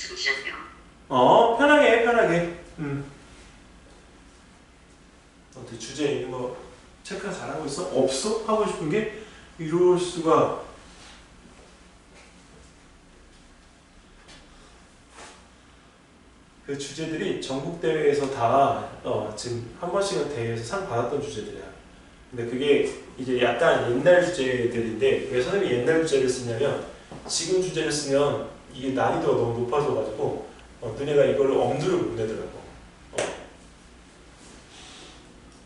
주시는데요. 편하게 편하게. 어때 주제에 있는 거 체크 잘하고 있어? 없어? 하고 싶은 게? 이럴 수가. 그 주제들이 전국 대회에서 다 지금 한 번씩은 대회에서 상 받았던 주제들이야. 근데 그게 이제 약간 옛날 주제들인데 왜 선생님이 옛날 주제를 쓰냐면 지금 주제를 쓰면 이게 난이도가 너무 높아져가지고 너네가 이거를 엄두를 못 내더라고.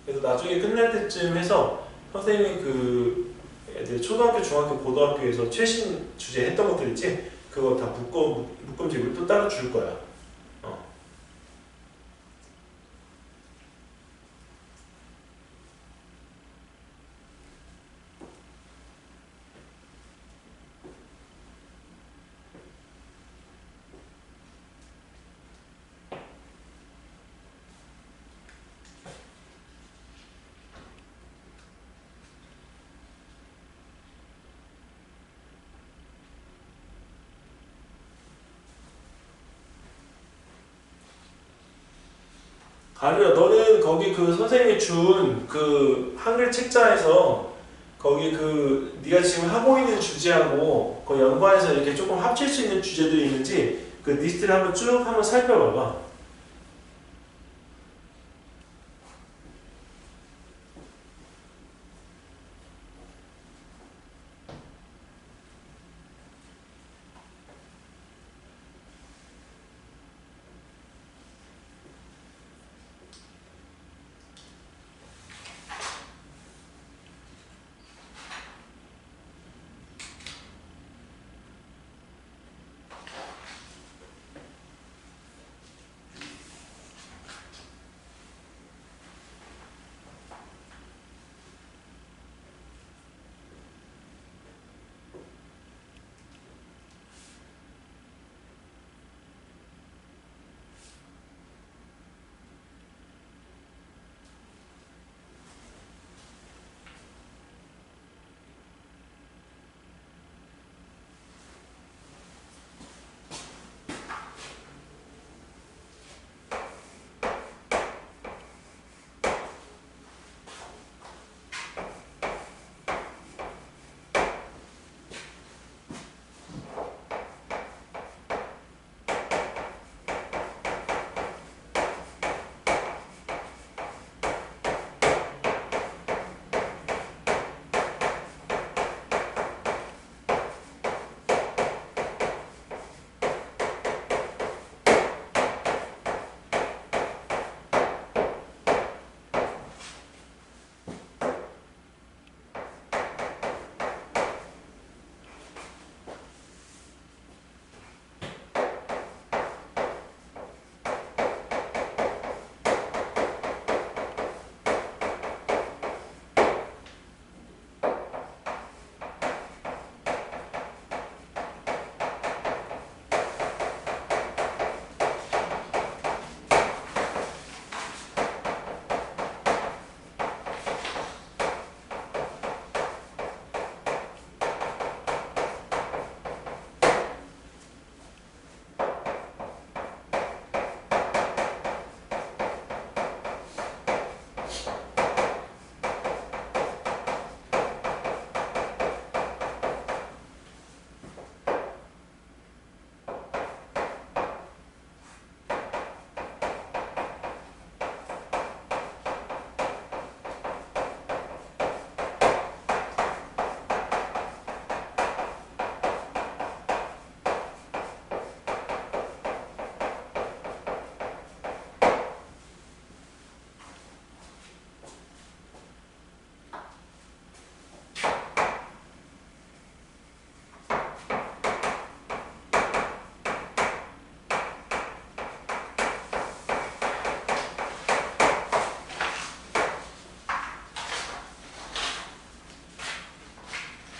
그래서 나중에 끝날 때쯤 해서 선생님이 그 애들 초등학교, 중학교, 고등학교에서 최신 주제 했던 것들 있지? 그거 다 묶음집으로 또 따로 줄 거야. 가르야, 너는 거기 그 선생님이 준 그 한글 책자에서 거기 그 네가 지금 하고 있는 주제하고 그 연관해서 이렇게 조금 합칠 수 있는 주제들이 있는지 그 리스트를 한번 쭉 한번 살펴봐봐.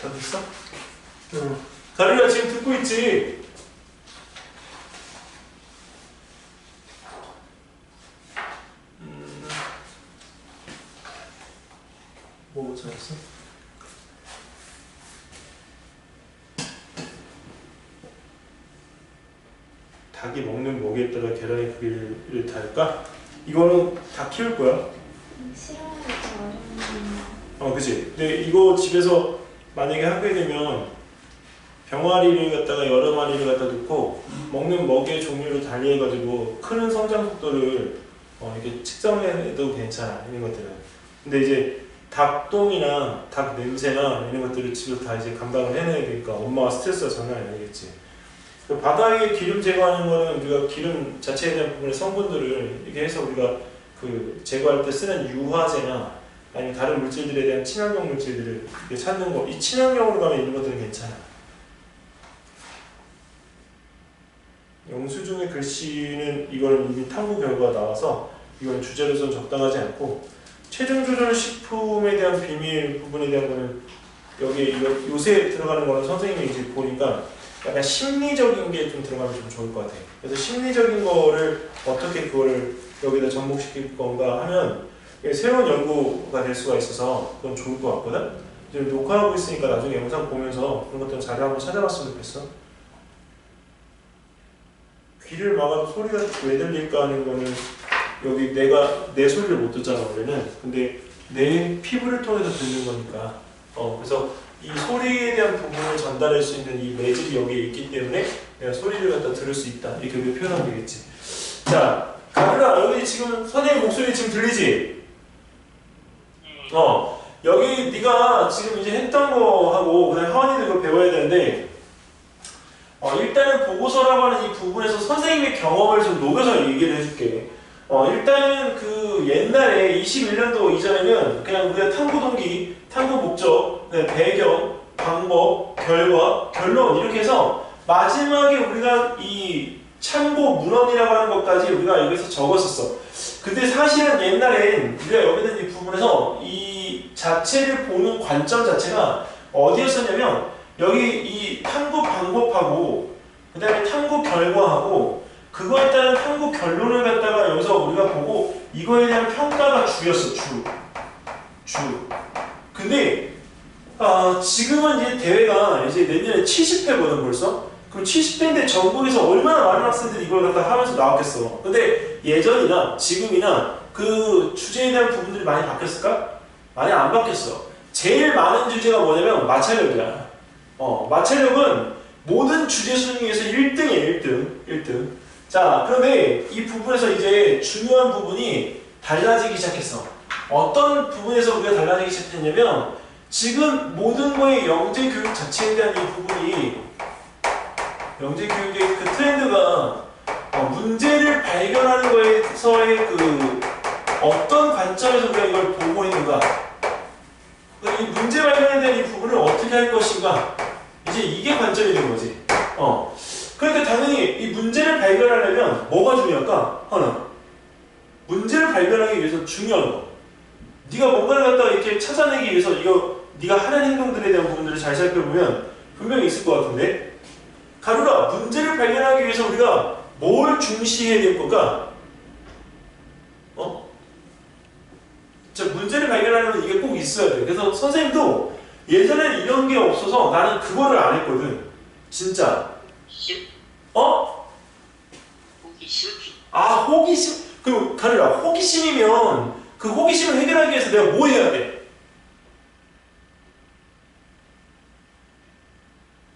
다 됐어? 응. 가루야 지금 듣고 있지? 뭐 잘했어? 닭이 먹는 먹이에 따라 계란의 크기를 다를까? 이거는 다 키울 거야. 실험하기 어려운. 그치. 근데 이거 집에서 만약에 하게 되면 병아리를 갖다가 여러 마리를 갖다 놓고 먹는 먹이의 종류를 달리해가지고 크는 성장 속도를 이렇게 측정해도 괜찮아, 이런 것들은. 근데 이제 닭똥이나 닭 냄새나 이런 것들을 집에서 다 이제 감당을 해내야 되니까 엄마가 스트레스가 장난이 아니겠지. 바닥에 기름 제거하는 거는 우리가 기름 자체에 대한 부분의 성분들을 이렇게 해서 우리가 그 제거할 때 쓰는 유화제나 아니면 다른 물질들에 대한 친환경 물질들을 이렇게 찾는 거, 이 친환경으로 가면 이런 것들은 괜찮아. 영수증의 글씨는 이걸 이미 탐구 결과가 나와서 이건 주제로서는 적당하지 않고, 체중 조절 식품에 대한 비밀 부분에 대한 거는 여기 요새 들어가는 거는 선생님이 이제 보니까 약간 심리적인 게 좀 들어가면 좀 좋을 것 같아. 그래서 심리적인 거를 어떻게 그거를 여기다 접목시킬 건가 하면 새로운 연구가 될 수가 있어서 그건 좋을 것 같거든. 지금 녹화하고 있으니까 나중에 영상 보면서 그런 것들 자료 한번 찾아봤으면 좋겠어. 귀를 막아도 소리가 왜 들릴까 하는 거는 여기 내 소리를 못 듣잖아 원래는. 근데 내 피부를 통해서 듣는 거니까. 그래서 이 소리에 대한 부분을 전달할 수 있는 이 매질이 여기에 있기 때문에 내가 소리를 갖다 들을 수 있다, 이렇게 우리가 표현하면 되겠지. 자, 가르라, 여기 지금 선생님 목소리 지금 들리지? 여기 네가 지금 이제 했던 거 하고 그다음에 하원이도 이거 배워야 되는데, 일단은 보고서라고 하는 이 부분에서 선생님의 경험을 좀 녹여서 얘기를 해줄게. 일단은 그 옛날에 21년도 이전에는 그냥 우리가 탐구 동기, 탐구 목적, 배경, 방법, 결과, 결론 이렇게 해서 마지막에 우리가 이 참고 문헌이라고 하는 것까지 우리가 여기서 적었었어. 근데 사실은 옛날엔 우리가 여기 있는 이 부분에서 이 자체를 보는 관점 자체가 어디였었냐면 여기 이 탐구 방법하고 그 다음에 탐구 결과하고 그거에 따른 탐구 결론을 갖다가 여기서 우리가 보고 이거에 대한 평가가 주였어. 주. 근데 지금은 이제 대회가 이제 내년에 70회거든 벌써. 그럼 70회인데 전국에서 얼마나 많은 학생들이 이걸 갖다 하면서 나왔겠어. 근데 예전이나 지금이나 그 주제에 대한 부분들이 많이 바뀌었을까? 많이 안 바뀌었어. 제일 많은 주제가 뭐냐면 마찰력이야. 마찰력은 모든 주제 순위에서 1등이에요. 1등. 자, 그런데 이 부분에서 이제 중요한 부분이 달라지기 시작했어. 어떤 부분에서 우리가 달라지기 시작했냐면 지금 모든 거의 영재 교육 자체에 대한 이 부분이 영재 교육의 그 트렌드가 문제를 발견하는 거에서의 그 어떤 관점에서 우리가 이걸 보고 있는가, 이 문제 발견에 대한 이 부분을 어떻게 할 것인가, 이제 이게 관점이 된 거지. 그러니까 당연히 이 문제를 발견하려면 뭐가 중요할까? 하나, 문제를 발견하기 위해서 중요한 거, 네가 뭔가를 갖다가 이렇게 찾아내기 위해서 네가 하는 행동들에 대한 부분들을 잘 살펴보면 분명히 있을 것 같은데, 가루라, 문제를 발견하기 위해서 우리가 뭘 중시해야 될 건가? 자, 문제를 발견하려면 이게 꼭 있어야 돼. 그래서 선생님도 예전에는 이런 게 없어서 나는 그거를 안 했거든. 진짜. 호기심? 호기심. 그럼 가르라, 호기심이면 그 호기심을 해결하기 위해서 내가 뭐 해야 돼?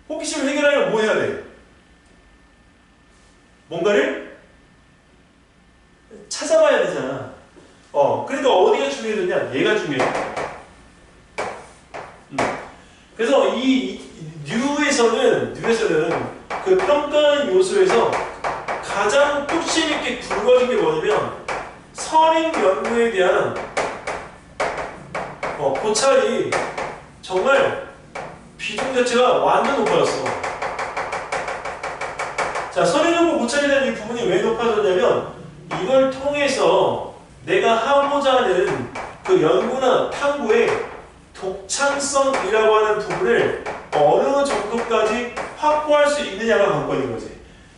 호기심을 해결하려면 뭐 해야 돼? 뭔가를 찾아봐야 되잖아. 그러니까 어디가 중요해졌냐? 얘가 중요해. 그래서 이 뉴에서는 그 평가하는 요소에서 가장 뚝심 있게 굵어진 게 뭐냐면 선행 연구에 대한 고찰이 정말 비중 자체가 완전 높아졌어. 자, 선행연구 고찰에 대한 이 부분이 왜 높아졌냐면 이걸 통해서 내가 하고자 하는 그 연구나 탐구의 독창성이라고 하는 부분을 어느 정도까지 확보할 수 있느냐가 관건인 거지.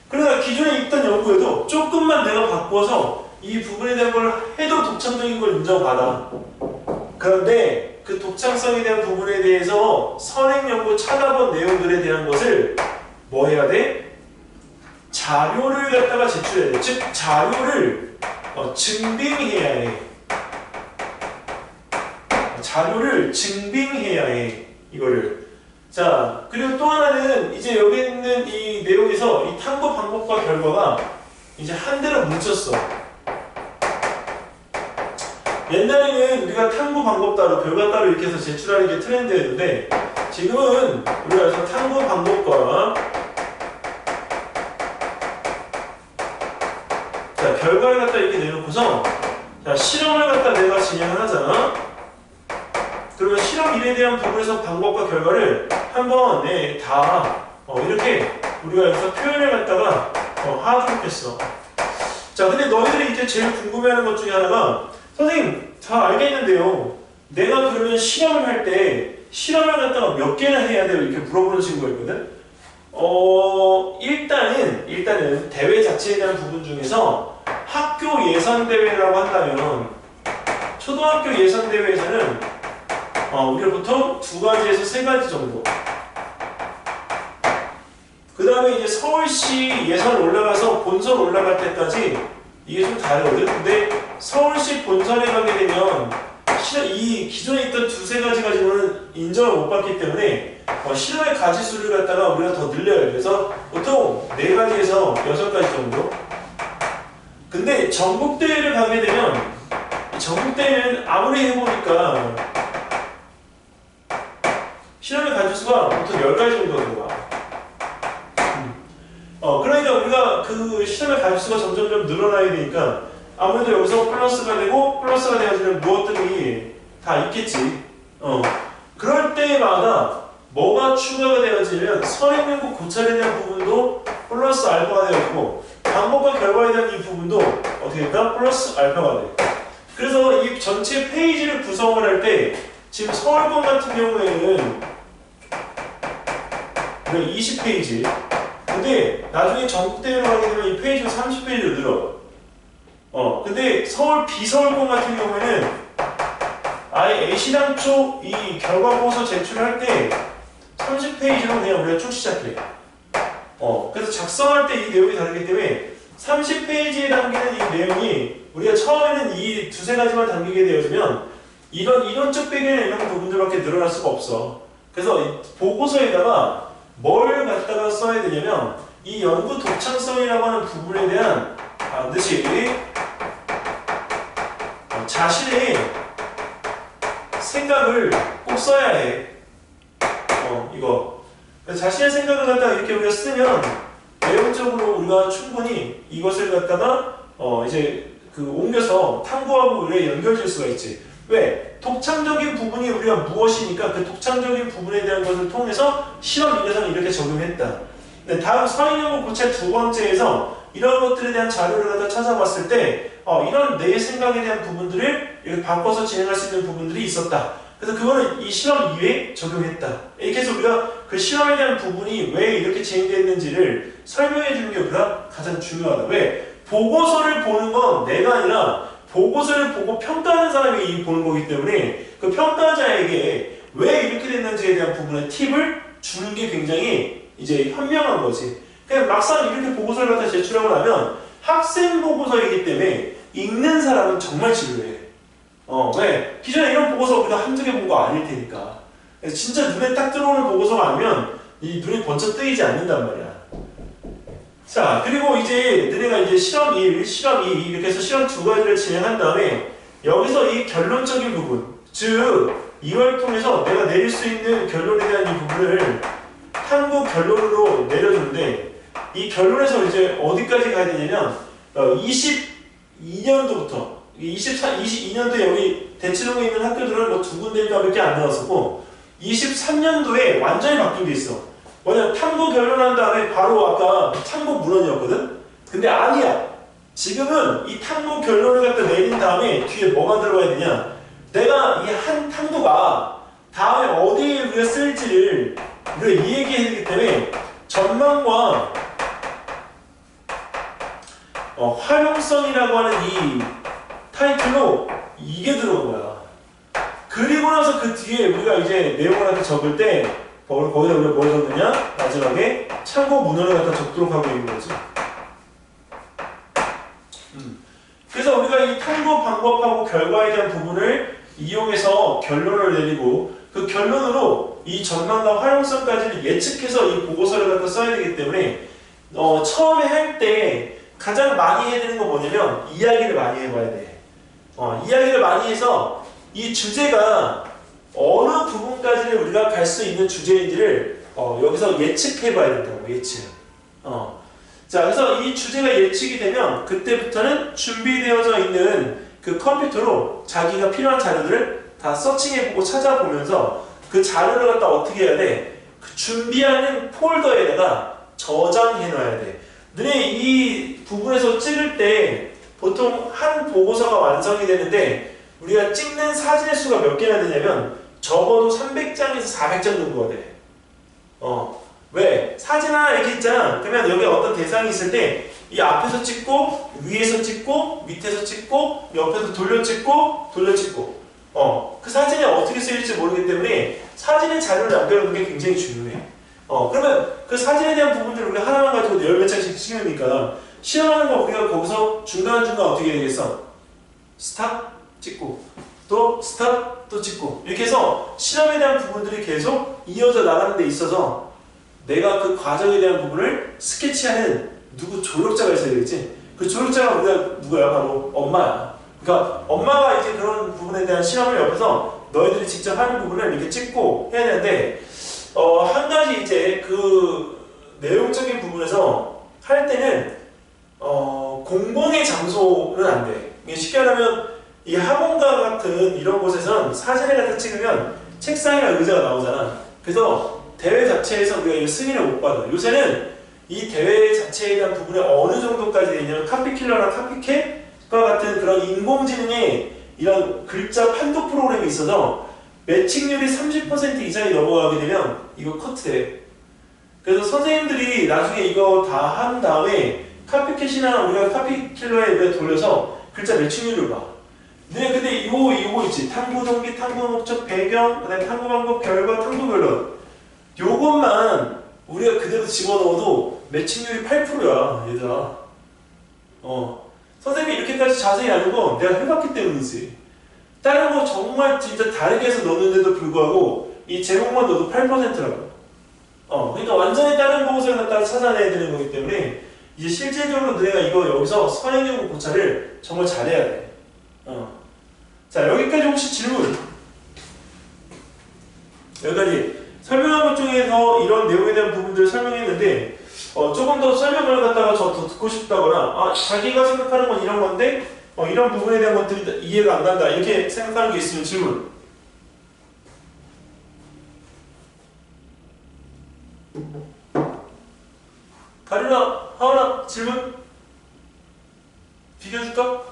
그러나 기존에 있던 연구에도 조금만 내가 바꿔서 이 부분에 대한 걸 해도 독창적인 걸 인정받아. 그런데 그 독창성에 대한 부분에 대해서 선행 연구 찾아본 내용들에 대한 것을 뭐 해야 돼? 자료를 갖다가 제출해야 돼. 즉 자료를 증빙해야 해. 자료를 증빙해야 해. 이거를. 자, 그리고 또 하나는 이제 여기 있는 이 내용에서 이 탐구 방법과 결과가 이제 한 대로 뭉쳤어. 옛날에는 우리가 탐구 방법 따로 결과 따로 이렇게 해서 제출하는 게 트렌드였는데 지금은 우리가 그래서 탐구 방법과 자, 결과를 갖다 이렇게 내놓고서 자, 실험을 갖다 내가 진행을 하잖아. 그러면 실험 1에 대한 부분에서 방법과 결과를 한번 다 이렇게 우리가 여기서 표현을 갖다가 하도록 했어. 자, 근데 너희들이 이제 제일 궁금해하는 것 중에 하나가 선생님 다 알겠는데요. 내가 그러면 실험을 할 때 실험을 갖다가 몇 개나 해야 돼요? 이렇게 물어보는 친구가 있거든. 일단은 대회 자체에 대한 부분 중에서 학교 예선 대회라고 한다면 초등학교 예선 대회에서는 우리가 보통 2가지에서 3가지 정도. 그 다음에 이제 서울시 예선 올라가서 본선 올라갈 때까지 이게 좀 다르거든. 근데 서울시 본선에 가게 되면 이 기존에 있던 2-3가지 가지고는 인정을 못 받기 때문에 실험의 가지수를 갖다가 우리가 더 늘려요. 그래서 보통 4가지에서 6가지 정도. 근데 전국대회를 가게 되면 전국대회는 아무리 해보니까 실험의 가지수가 보통 10가지 정도 들어가. 그러니까 우리가 그 실험의 가지수가 점점점 늘어나야 되니까 아무래도 여기서 플러스가 되고 플러스가 되어지는 무엇들이 다 있겠지. 그럴 때마다 뭐가 추가가 되어지면 선행연구 고찰에 대한 부분도 플러스 알파가 되어지고 방법과 결과에 대한 이 부분도 어떻게 될까? 플러스 알파가 돼. 그래서 이 전체 페이지를 구성을 할 때 지금 서울권 같은 경우에는 20페이지. 근데 나중에 전국대회로 가게 되면 이 페이지가 30페이지로 늘어. 근데 서울 비서울권 같은 경우에는 아예 A시당초 이 결과 보고서 제출할 때 30페이지로 그냥 우리가 쭉 시작해. 그래서 작성할 때 이 내용이 다르기 때문에 30페이지에 담기는 이 내용이 우리가 처음에는 이 2-3가지만 담기게 되어지면 이런 이론적 배경에 있는 부분들밖에 늘어날 수가 없어. 그래서 이 보고서에다가 뭘 갖다가 써야 되냐면 이 연구 독창성이라고 하는 부분에 대한 반드시 자신의 생각을 꼭 써야 해. 이거. 그래서 자신의 생각을 갖다가 이렇게 우리가 쓰면 내용적으로 우리가 충분히 이것을 갖다가 이제 옮겨서 탐구하고 우리가 연결될 수가 있지. 왜? 독창적인 부분이 우리가 무엇이니까 그 독창적인 부분에 대한 것을 통해서 실험 1에서는 이렇게 적용했다. 네, 다음 선행연구 고찰 2번째에서 이런 것들에 대한 자료를 갖다 찾아봤을 때 이런 내 생각에 대한 부분들을 이렇게 바꿔서 진행할 수 있는 부분들이 있었다. 그래서 그거는 이 실험 2에 적용했다. 이렇게 해서 우리가 그 실험에 대한 부분이 왜 이렇게 진행됐는지를 설명해 주는 게 우리가 가장 중요하다. 왜? 보고서를 보는 건 내가 아니라 보고서를 보고 평가하는 사람이 보는 거기 때문에 그 평가자에게 왜 이렇게 됐는지에 대한 부분의 팁을 주는 게 굉장히 이제 현명한 거지. 그냥 막상 이렇게 보고서를 갖다 제출하고 나면 학생 보고서이기 때문에 읽는 사람은 정말 지루해. 왜? 기존에 이런 보고서 우리가 한두 개 본 거 아닐 테니까. 진짜 눈에 딱 들어오는 보고서가 아니면 이 눈이 번쩍 뜨이지 않는단 말이야. 자, 그리고 이제 너네가 이제 실험 1, 실험 2 이렇게 해서 실험 2가지를 진행한 다음에 여기서 이 결론적인 부분, 즉 이걸 통해서 내가 내릴 수 있는 결론에 대한 이 부분을 탐구 결론으로 내려주는데 이 결론에서 이제 어디까지 가야 되냐면 22년도부터 22년도에 여기 대치동에 있는 학교들은 뭐 2군데일까밖에 안 나왔었고 23년도에 완전히 바뀐 게 있어. 뭐냐, 탐구 결론한 다음에 바로 아까 탐구 문헌이었거든? 근데 아니야. 지금은 이 탐구 결론을 갖다 내린 다음에 뒤에 뭐가 들어가야 되냐? 내가 이 한 탐구가 다음에 어디에 우리가 쓸지를 우리가 이 얘기해야 되기 때문에 전망과 활용성이라고 하는 이 타이틀로 이게 들어온 거야. 그리고 나서 그 뒤에 우리가 이제 내용을 갖다 적을 때 거기다 우리가 뭘 적느냐? 마지막에 참고 문헌을 갖다 적도록 하고 있는 거지. 그래서 우리가 이 탐구 방법하고 결과에 대한 부분을 이용해서 결론을 내리고 그 결론으로 이 전망과 활용성까지를 예측해서 이 보고서를 갖다 써야 되기 때문에 처음에 할 때 가장 많이 해야 되는 건 뭐냐면 이야기를 많이 해봐야 돼. 이야기를 많이 해서 이 주제가 어느 부분까지를 우리가 갈 수 있는 주제인지를 여기서 예측해봐야 된다고. 예측. 자, 그래서 이 주제가 예측이 되면 그때부터는 준비되어져 있는 그 컴퓨터로 자기가 필요한 자료들을 다 서칭해보고 찾아보면서 그 자료를 갖다 어떻게 해야 돼? 그 준비하는 폴더에다가 저장해놔야 돼. 너네 이 부분에서 찍을 때 보통 한 보고서가 완성이 되는데 우리가 찍는 사진의 수가 몇 개나 되냐면 적어도 300장에서 400장 정도가 돼. 왜? 사진 하나 이렇게 있잖아. 그러면 여기 어떤 대상이 있을 때 이 앞에서 찍고 위에서 찍고 밑에서 찍고 옆에서 돌려 찍고 돌려 찍고 그 사진이 어떻게 쓰일지 모르기 때문에 사진의 자료를 남겨놓는 게 굉장히 중요해. 그러면 그 사진에 대한 부분들을 우리가 하나만 가지고 열 몇 장씩 찍으니까 시험하는 거 우리가 거기서 중간중간 어떻게 해야 되겠어? 스탑 찍고 또 스탑 또 찍고 이렇게 해서 실험에 대한 부분들이 계속 이어져 나가는 데 있어서 내가 그 과정에 대한 부분을 스케치하는 누구 조력자가 있어야 되겠지? 그 조력자가 우리가 누구야? 바로 엄마야. 그러니까 엄마가 이제 그런 부분에 대한 실험을 옆에서 너희들이 직접 하는 부분을 이렇게 찍고 해야 되는데 한 가지 이제 그 내용적인 부분에서 할 때는 공공의 장소는 안 돼. 쉽게 말하면 이 학원가 같은 이런 곳에선 사진을 갖다 찍으면 책상이나 의자가 나오잖아. 그래서 대회 자체에서 우리가 이 승인을 못 받아. 요새는 이 대회 자체에 대한 부분에 어느 정도까지 되냐면 카피킬러나 카피캣과 같은 그런 인공지능의 이런 글자 판독 프로그램이 있어서 매칭률이 30% 이상이 넘어가게 되면 이거 커트돼. 그래서 선생님들이 나중에 이거 다 한 다음에 카피캣이나 우리가 카피킬러에 우리가 돌려서 글자 매칭률을 봐. 네, 근데 이거 있지. 탐구 동기, 탐구 목적, 배경, 그다음에 탐구 방법, 결과, 탐구 결론. 요것만 우리가 그대로 집어넣어도 매칭률이 8%야, 얘들아. 선생님이 이렇게까지 자세히 아는 건 내가 해봤기 때문이지. 다른 거 정말 진짜 다르게 해서 넣는데도 불구하고 이 제목만 넣어도 8%라고. 그러니까 완전히 다른 보고서를 갖다가 찾아내야 되는 거기 때문에 이제 실질적으로 내가 이거 여기서 선행용 고찰을 정말 잘해야 돼. 자, 여기까지 혹시 질문? 여기까지 설명한 것 중에서 이런 내용에 대한 부분들을 설명했는데 조금 더 설명을 갖다가 더 듣고 싶다거나 자기가 생각하는 건 이런 건데 이런 부분에 대한 것들이 이해가 안 간다 이렇게 생각하는 게 있으면 질문. 가리나, 하은아 질문? 비교해줄까?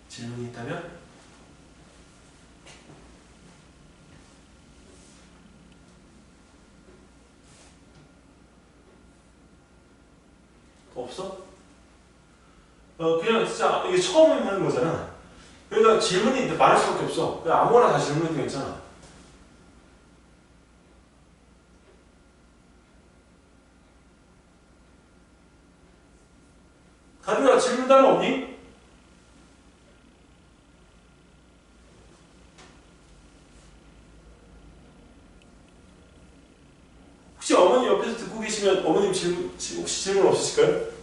질문이 있다면? 없어? 그냥 진짜 이게 처음 하는 거잖아. 그러니까 질문이 많을 수밖에 없어. 그냥 아무거나 다 질문해도 괜찮아. 가루야 질문 따로 없니? 혹시 어머니 옆에서 듣고 계시면 어머님 혹시 질문 없으실까요?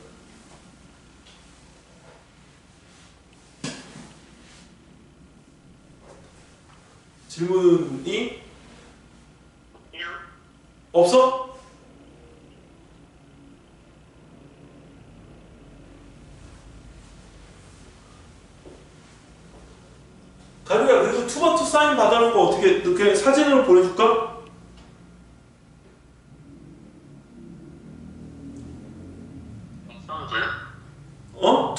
질문이 없어? 가루야 그래서 투바투 사인 받아놓은 거 어떻게 그냥 사진으로 보내줄까?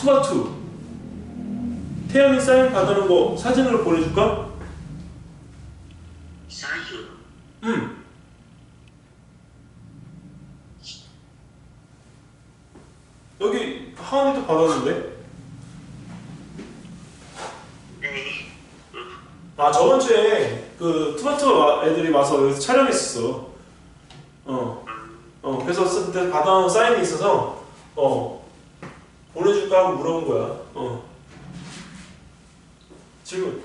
투바투 태연이 사인 받아놓은 거 사진으로 보내줄까? 사인? 여기 하은이도 받았는데 아 저번 주에 그 투마토 애들이 와서 여기서 촬영했었어. 그래서 그때 받아온 사인이 있어서 보내줄까 하고 물어본 거야. 질문.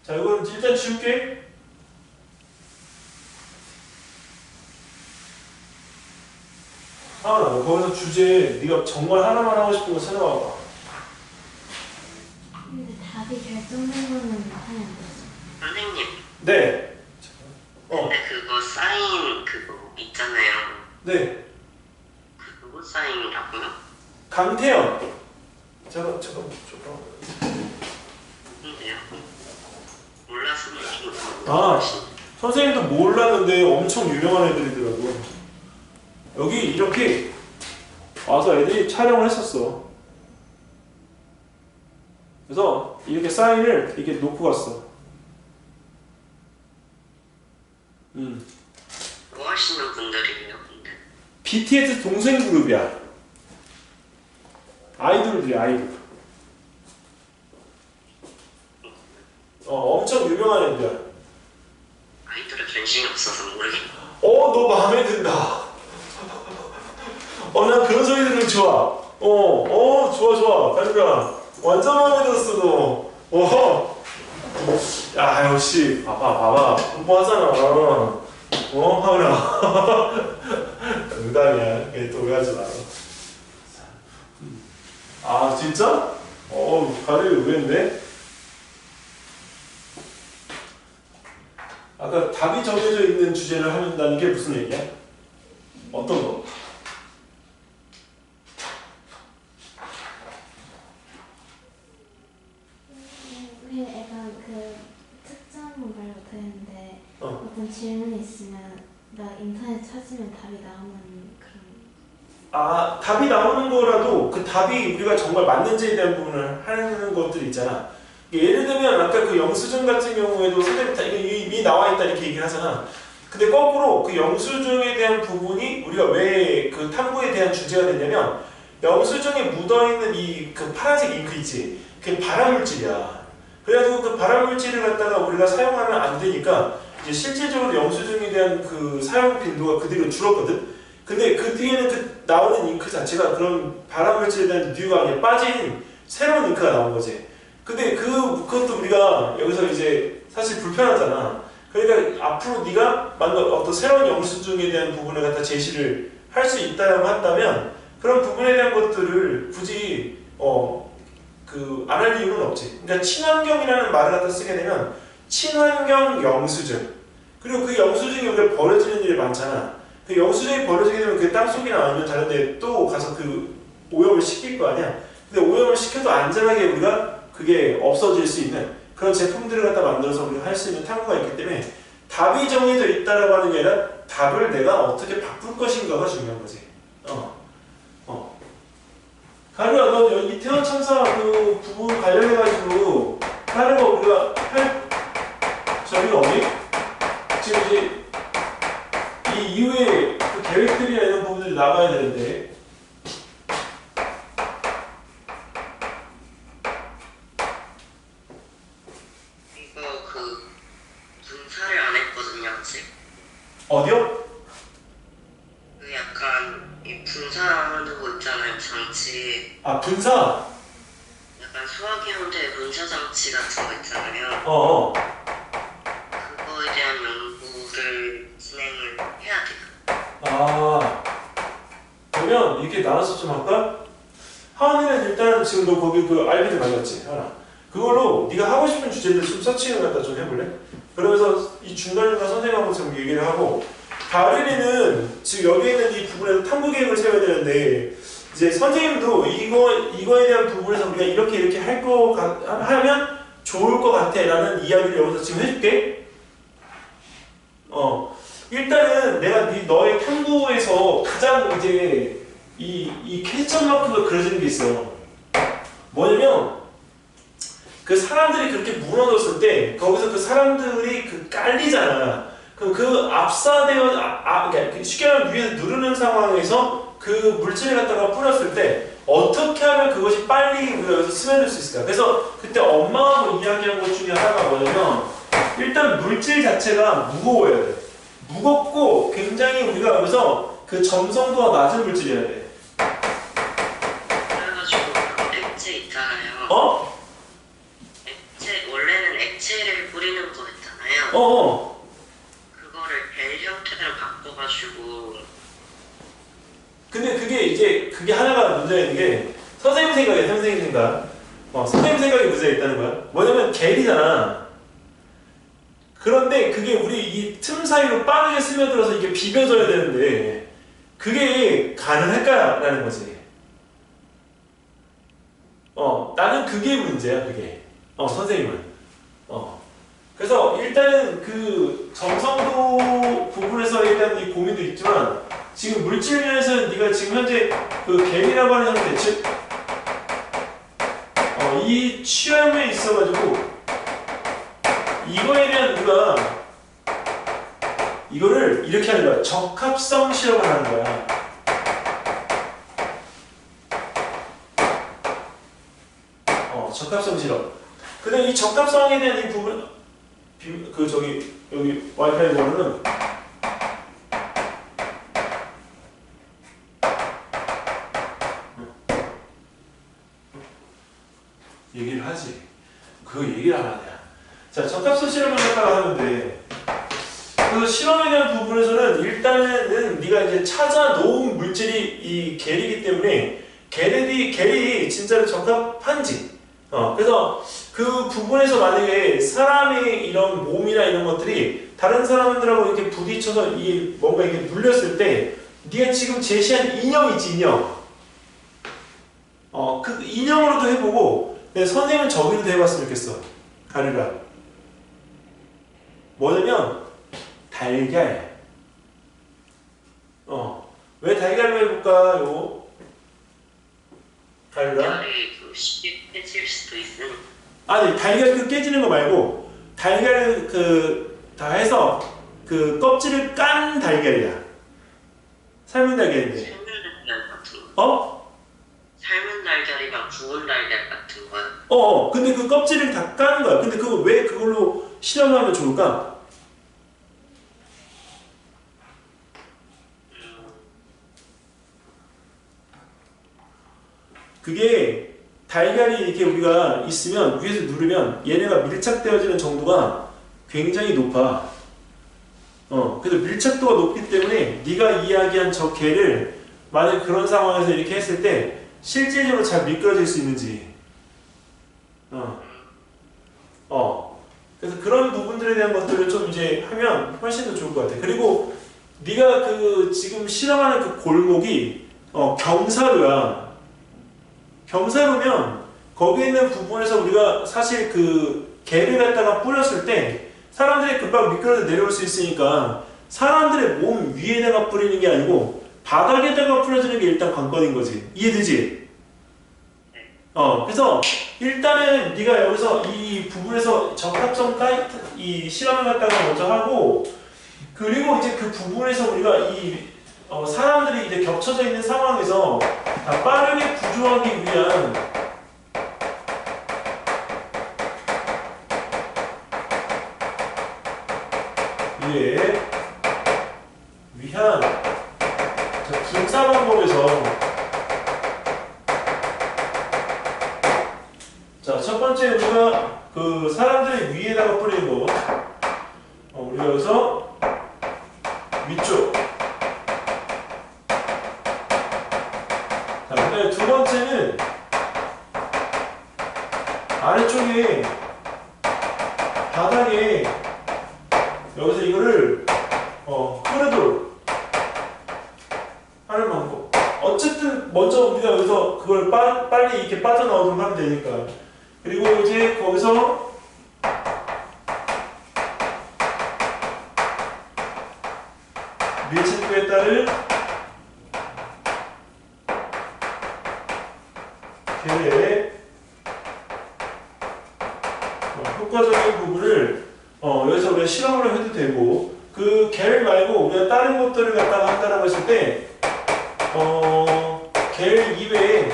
자 이건 일단 지울게. 하은아 너 거기서 주제 네가 정말 하나만 하고 싶은 거 찾아봐봐. 근데 답이 결정된 거는 하면 안 되죠. 선생님, 네. 근데 그거 사인 그거 있잖아요. 네. 그 누구 사인이라고요? 강태현. 잠깐. 근데요? 몰라서 아 선생님도 몰랐는데 엄청 유명한 애들이더라고. 여기 이렇게 와서 애들이 촬영을 했었어. 그래서 이렇게 사인을 이렇게 놓고 갔어. 뭐 하시는 분들이에요, 근데? BTS 동생 그룹이야. 아이돌들이 아이돌. 엄청 유명한 애들이야. 아이돌에 관심이 없어서 모르겠어요. 너 마음에 든다. 난 그런 소리 들으면 좋아. 좋아. 가루야. 완전 마음에 들었어, 너. 야, 역시. 봐봐. 뻔뻔하잖아. 하은아. 농담이야. 걔 또 오해하지 마. 아, 진짜? 가루이 의외인데? 아까 답이 정해져 있는 주제를 한다는 게 무슨 얘기야? 어떤 거? 그냥 약간 그 특정은 말 못하겠는데 어떤 질문이 있으면 나 인터넷 찾으면 답이 나오는 그런. 답이 나오는 거라도 그 답이 우리가 정말 맞는지에 대한 부분을 하는 것들이 있잖아. 예를 들면 아까 그 영수증 같은 경우에도 선생님 이게 이미 나와 있다 이렇게 얘기를 하잖아. 근데 거꾸로 그 영수증에 대한 부분이 우리가 왜 그 탐구에 대한 주제가 됐냐면 영수증에 묻어있는 이 그 파란색 잉크 있지? 그게 발암물질이야. 그래가지고 그 발암물질을 갖다가 우리가 사용하면 안 되니까 이제 실질적으로 영수증에 대한 그 사용 빈도가 그대로 줄었거든. 근데 그 뒤에는 그 나오는 잉크 자체가 그런 발암물질에 대한 뉴가 아니라 빠진 새로운 잉크가 나온 거지. 근데 그것도 우리가 여기서 이제 사실 불편하잖아. 그러니까 앞으로 네가 만약 어떤 새로운 영수증에 대한 부분을 갖다 제시를 할 수 있다고 한다면 그런 부분에 대한 것들을 굳이 안 할 이유는 없지. 그러니까 친환경이라는 말을 갖다 쓰게 되면 친환경 영수증, 그리고 그 영수증이 우리가 버려지는 일이 많잖아. 그 영수증이 버려지게 되면 그 땅속이나 아니면 다른 데 또 가서 그 오염을 시킬 거 아니야. 근데 오염을 시켜도 안전하게 우리가 그게 없어질 수 있는 그런 제품들을 갖다 만들어서 우리가 할 수 있는 탐구가 있기 때문에 답이 정해져 있다라고 하는 게 아니라 답을 내가 어떻게 바꿀 것인가가 중요한 거지. 가루야, 너 여기 이태원 참사 그 부분 관련해가지고 다른 거 우리가 할 점이 어디? 지금 이제 이 이후에 그 계획들이나 이런 부분들이 나가야 되는데. 분사를 안 했거든요, 아직. 어디요? 그 약간 이 분사하는 거 있잖아요, 장치. 분사? 약간 소화기형태 분사 장치 같은 거 있잖아요. 그거에 대한 연구를 진행을 해야 돼요. 그러면 이렇게 나눠서 좀 할까? 하은이는 일단 지금 너 거기 그 알비드 만났지? 하나. 그걸로 네가 하고 싶은 주제를 좀 서칭을 갖다 좀 해볼래? 그러면서 이 중간중간 선생님하고 좀 얘기를 하고, 가을이는 지금 여기 있는 이 부분에서 탐구 계획을 세워야 되는데 이제 선생님도 이거에 대한 부분에서 우리가 이렇게 할 거 하면 좋을 것 같아 라는 이야기를 여기서 지금 해줄게. 일단은 내가 너의 탐구에서 가장 이제 이 퀘스천 마크가 그려지는 게 있어. 뭐냐면 그 사람들이 그렇게 무너졌을 때 거기서 그 사람들이 그 깔리잖아. 그럼 그 압사되어 그러니까 쉽게 말하면 위에서 누르는 상황에서 그 물질을 갖다가 뿌렸을 때 어떻게 하면 그것이 빨리 우리가 여기서 스며들 수 있을까? 그래서 그때 엄마하고 이야기한 것 중에 하나가 뭐냐면 일단 물질 자체가 무거워야 돼. 무겁고 굉장히 우리가 여기서 그 점성도가 낮은 물질이어야 돼. 그래가지고 액체 있잖아요. 어? 액체 원래는 액체를 뿌리는 거 있잖아요. 어어. 그거를 벨 형태로 바꿔가지고. 근데 그게 하나가 문제가 있는 게 선생님 생각이야, 선생님 생각. 선생님 생각이 문제가 있다는 거야. 뭐냐면 겔이잖아. 그런데 그게 우리 이 틈 사이로 빠르게 스며들어서 이게 비벼져야 되는데 그게 가능할까라는 거지. 나는 그게 문제야, 그게. 선생님은. 그래서 일단은 그 점성도 부분에서 일단 이 고민도 있지만 지금 물질 면에서는 네가 지금 현재 그 겔이라고 하는 형태, 즉, 이 취향에 있어가지고 이거에 대한 우리가 이거를 이렇게 하는 거야. 적합성 실험을 하는 거야. 적합성 실험. 근데 이 적합성에 대한 이 부분, 여기 와이파이 보면은 얘기를 하지. 그 얘기를 안 하냐. 자, 적합성 실험을 갖다가 하는데 그 실험에 대한 부분에서는 일단은 네가 이제 찾아 놓은 물질이 이 겔이기 때문에 겔이 진짜로 적합한지 그래서 그 부분에서 만약에 사람의 이런 몸이나 이런 것들이 다른 사람들하고 이렇게 부딪혀서 이 뭔가 이렇게 눌렸을 때 네가 지금 제시한 인형 있지, 인형. 그 인형으로도 해보고 선생님은 저기로도 해봤으면 좋겠어. 가르라. 뭐냐면 달걀. 왜 달걀로 해볼까요? 가르라. 달걀이 쉽게 깨질 수도 있으니. 아니, 달걀 그 깨지는 거 말고 달걀을 다 해서 그 껍질을 깐 달걀이야. 삶은 달걀인데. 삶은 달걀 같은 거. 삶은 달걀이랑 구운 달걀 같은 거요? 근데 그 껍질을 다 까는 거야. 근데 그거 왜 그걸로 실험하면 좋을까? 그게 달걀이 이렇게 우리가 있으면 위에서 누르면 얘네가 밀착되어지는 정도가 굉장히 높아. 그래서 밀착도가 높기 때문에 네가 이야기한 저 개를 만약 그런 상황에서 이렇게 했을 때 실질적으로 잘 미끄러질 수 있는지. 그래서 그런 부분들에 대한 것들을 좀 이제 하면 훨씬 더 좋을 것 같아. 그리고 네가 그 지금 실험하는 그 골목이 경사로야. 경사로면 거기에 있는 부분에서 우리가 사실 그 개를 갖다가 뿌렸을 때 사람들이 금방 미끄러져 내려올 수 있으니까 사람들의 몸 위에다가 뿌리는 게 아니고 바닥에다가 뿌려주는 게 일단 관건인 거지. 이해되지? 그래서 일단은 네가 여기서 이 부분에서 적합성 이 실험을 갖다가 먼저 하고 그리고 이제 그 부분에서 우리가 이 사람들이 이제 겹쳐져 있는 상황에서 빠르게 구조하기 위한 분사 방법에서 자, 첫 번째 우리가 그 사람들이 위에다가 뿌리는 거 우리가 여기서 위쪽 자, 그다음에 두 번째는 아래쪽에 바닥에 여기서 이거를 흐르도록 하는 방법. 어쨌든 먼저 우리가 여기서 그걸 빨리 이렇게 빠져나오도록 하면 되니까. 그리고 이제 거기서 밀착도에 따른 걔의 효과적인 부분을 여기서 우리가 실험을 해도 되고 그 겔 말고 우리가 다른 것들을 갖다가 한다라고 했을 때 겔 이외에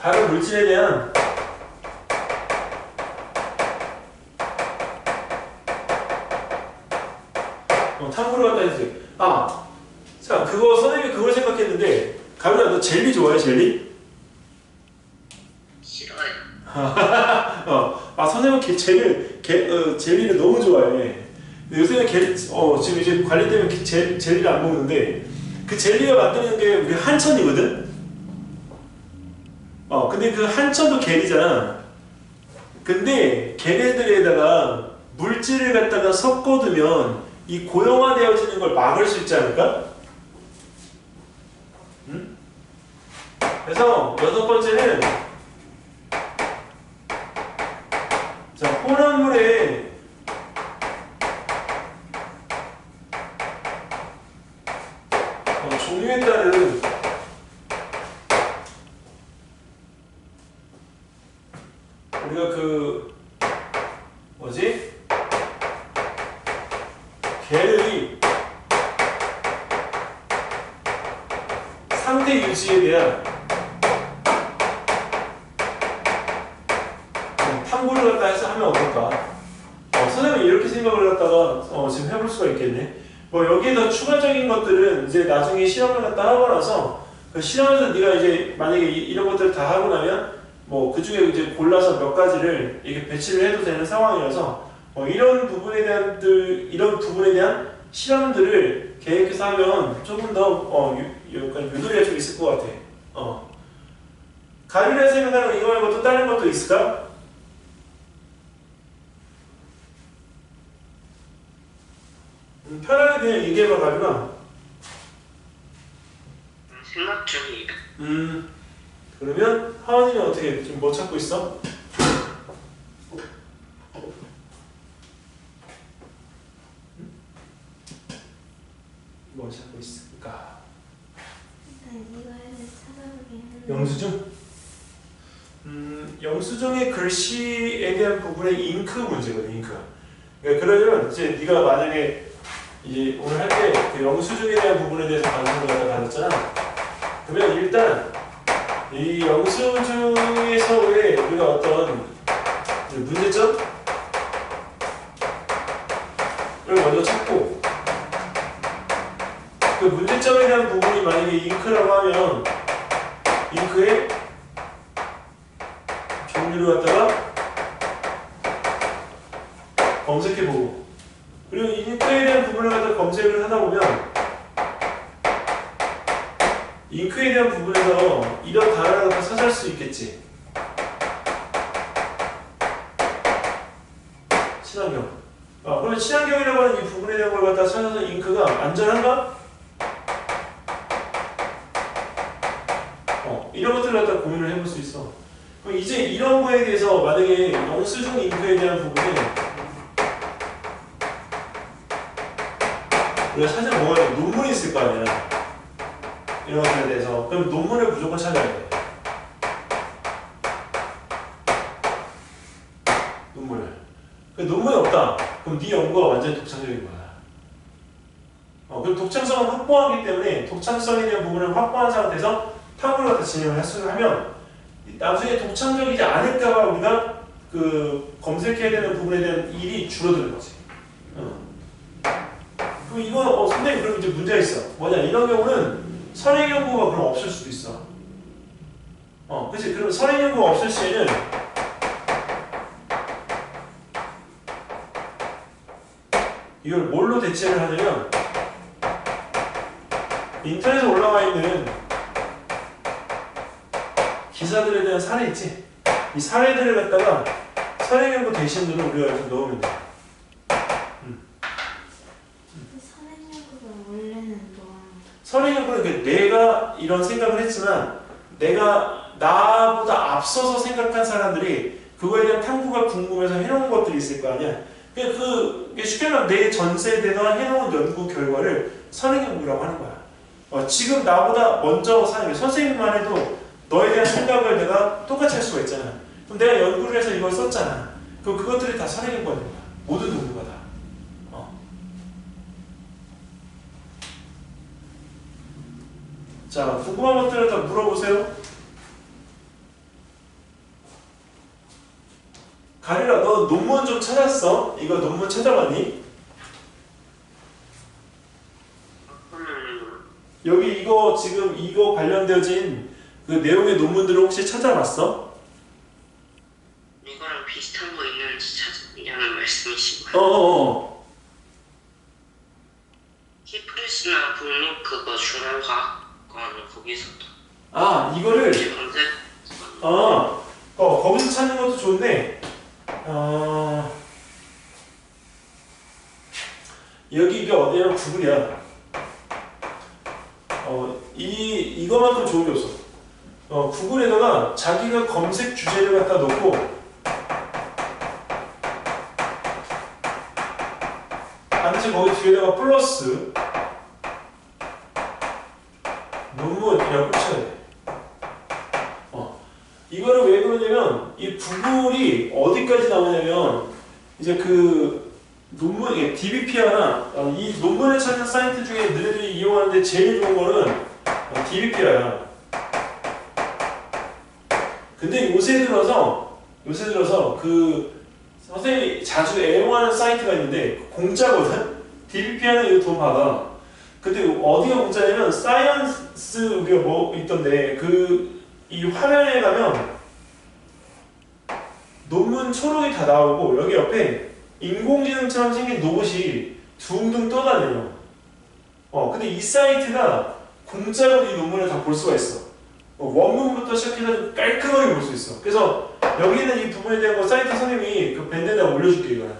다른 물질에 대한 탐구를 갖다 해주세요. 자, 선생님이 그걸 생각했는데, 가빈아, 너 젤리 좋아해, 젤리? 싫어요. 선생님은 젤리를 너무 좋아해. 근데 요새는 지금 이제 관리 때문에 젤리를 안 먹는데, 그 젤리가 만드는 게 우리 한천이거든? 근데 그 한천도 겔이잖아. 근데 걔네들에다가 물질을 갖다가 섞어두면 이 고형화되어지는 걸 막을 수 있지 않을까? 응? 그래서 6번째는 자, 혼합물의 종류에 따른 우리가 걔들이 상태 유지에 대한 탐구를 갖다 해서 하면 어떨까? 선생님이 이렇게 생각을 갖다가 지금 해볼 수가 있겠네. 여기에 더 추가적인 것들은 이제 나중에 실험을 갖다 하고 나서 그 실험에서 네가 이제 만약에 이런 것들을 다 하고 나면 그 중에 이제 골라서 몇 가지를 이렇게 배치를 해도 되는 상황이라서 이런 부분에 대한 실험들을 계획해서 하면 조금 더 약간 유도리가 좀 있을 것 같아. 가리라 생각하는 이거 말고 또 다른 것도 있을까? 편하게 그냥 얘기해봐, 가리나. 생각 중이에요. 그러면 하원이는 어떻게 지금 뭐 찾고 있어? 뭘 찾고 있을까? 일단 이거를 찾아보긴 했는데 영수증? 영수증의 글씨에 대한 부분의 잉크 문제거든, 잉크. 그러니까 그러려면 이제 네가 만약에 이제 오늘 할 때 그 영수증에 대한 부분에 대해서 관심을 가졌잖아. 그러면 일단 이 영수증에서의 우리가 어떤 문제점을 먼저 찾고, 그 문제점에 대한 부분이 만약에 잉크라고 하면 잉크의 종류를 갖다가 검색해보고, 그리고 잉크에 대한 부분을 갖다 검색을 하다 보면 잉크에 대한 부분에서 이런 단어를 갖다 찾을 수 있겠지. 친환경. 그러면 친환경이라고 하는 이 부분에 대한 걸 갖다 찾아서 잉크가 안전한가? 이런 것들을 갖다 고민을 해볼 수 있어. 그럼 이제 이런 거에 대해서 만약에 영수증 잉크에 대한 부분에 우리가 찾으면 뭐가 돼? 논문이 있을 거 아니야. 이런 것들에 대해서. 그럼 논문을 무조건 찾아야 돼. 논문을. 논문이 없다. 그럼 네 연구가 완전히 독창적인 거야. 그럼 독창성을 확보하기 때문에 독창성에 대한 부분을 확보한 상태에서 탐구를 갖다 진행을 하면 나중에 독창적이지 않을까봐 우리가 검색해야 되는 부분에 대한 일이 줄어드는 거지. 그럼 이거 선생님 그럼 이제 문제가 있어. 뭐냐, 이런 경우는 선행 연구가 그럼 없을 수도 있어. 그치? 그럼 선행 연구가 없을 시에는 이걸 뭘로 대체를 하냐면 인터넷에 올라와 있는 기사들에 대한 사례 있지? 이 사례들을 갖다가 선행 연구 대신으로 우리가 여기서 넣으면 돼. 선행 연구는 내가 이런 생각을 했지만 나보다 앞서서 생각한 사람들이 그거에 대한 탐구가 궁금해서 해놓은 것들이 있을 거 아니야. 그게 쉽게 말하면 내 전 세대가 해놓은 연구 결과를 선행 연구라고 하는 거야. 지금 나보다 먼저 선생님만 해도 너에 대한 생각을 내가 똑같이 할 수가 있잖아. 그럼 내가 연구를 해서 이걸 썼잖아. 그럼 그것들이 다 선행 연구가 되는 거야. 모든 연구가 다. 자, 궁금한 것들을 다 물어보세요. 가리라, 너 논문 좀 찾았어? 이거 논문 찾아봤니? 여기 이거 지금 이거 관련되어진 그 내용의 논문들을 혹시 찾아봤어? 이거랑 비슷한 거 있는지 찾았냐는 말씀이신 거예요? 히프리스나 국립 그거 중앙과학관 거기서도. 아, 이거를 검색. 거기서 찾는 것도 좋은데, 여기 이게 어디냐면 구글이야. 이거만큼 좋은 게 없어. 구글에다가 자기가 검색 주제를 갖다 놓고, 반드시 거기 뒤에다가 플러스 논문이라고 쳐야 돼. 이거를 왜 그러냐면 이 구글이 어디까지 나오냐면 이제 그 논문, DBPR나 이 논문을 찾는 사이트 중에 너희들이 이용하는데 제일 좋은 거는 DBPR야. 근데 요새 들어서 그 선생님이 자주 애용하는 사이트가 있는데 공짜거든? DBPR는 이거 돈 받아. 근데 어디가 공짜냐면 사이언스 우리가 뭐 있던데 이 화면에 가면 논문 초록이 다 나오고 여기 옆에 인공지능처럼 생긴 로봇이 둥둥 떠다녀요. 근데 이 사이트가 공짜로 이 논문을 다 볼 수가 있어. 원문부터 시작해서 깔끔하게 볼 수 있어. 그래서 여기는 이 부분에 대한 거 사이트 선생님이 그 밴드에다 올려줄게 이거는.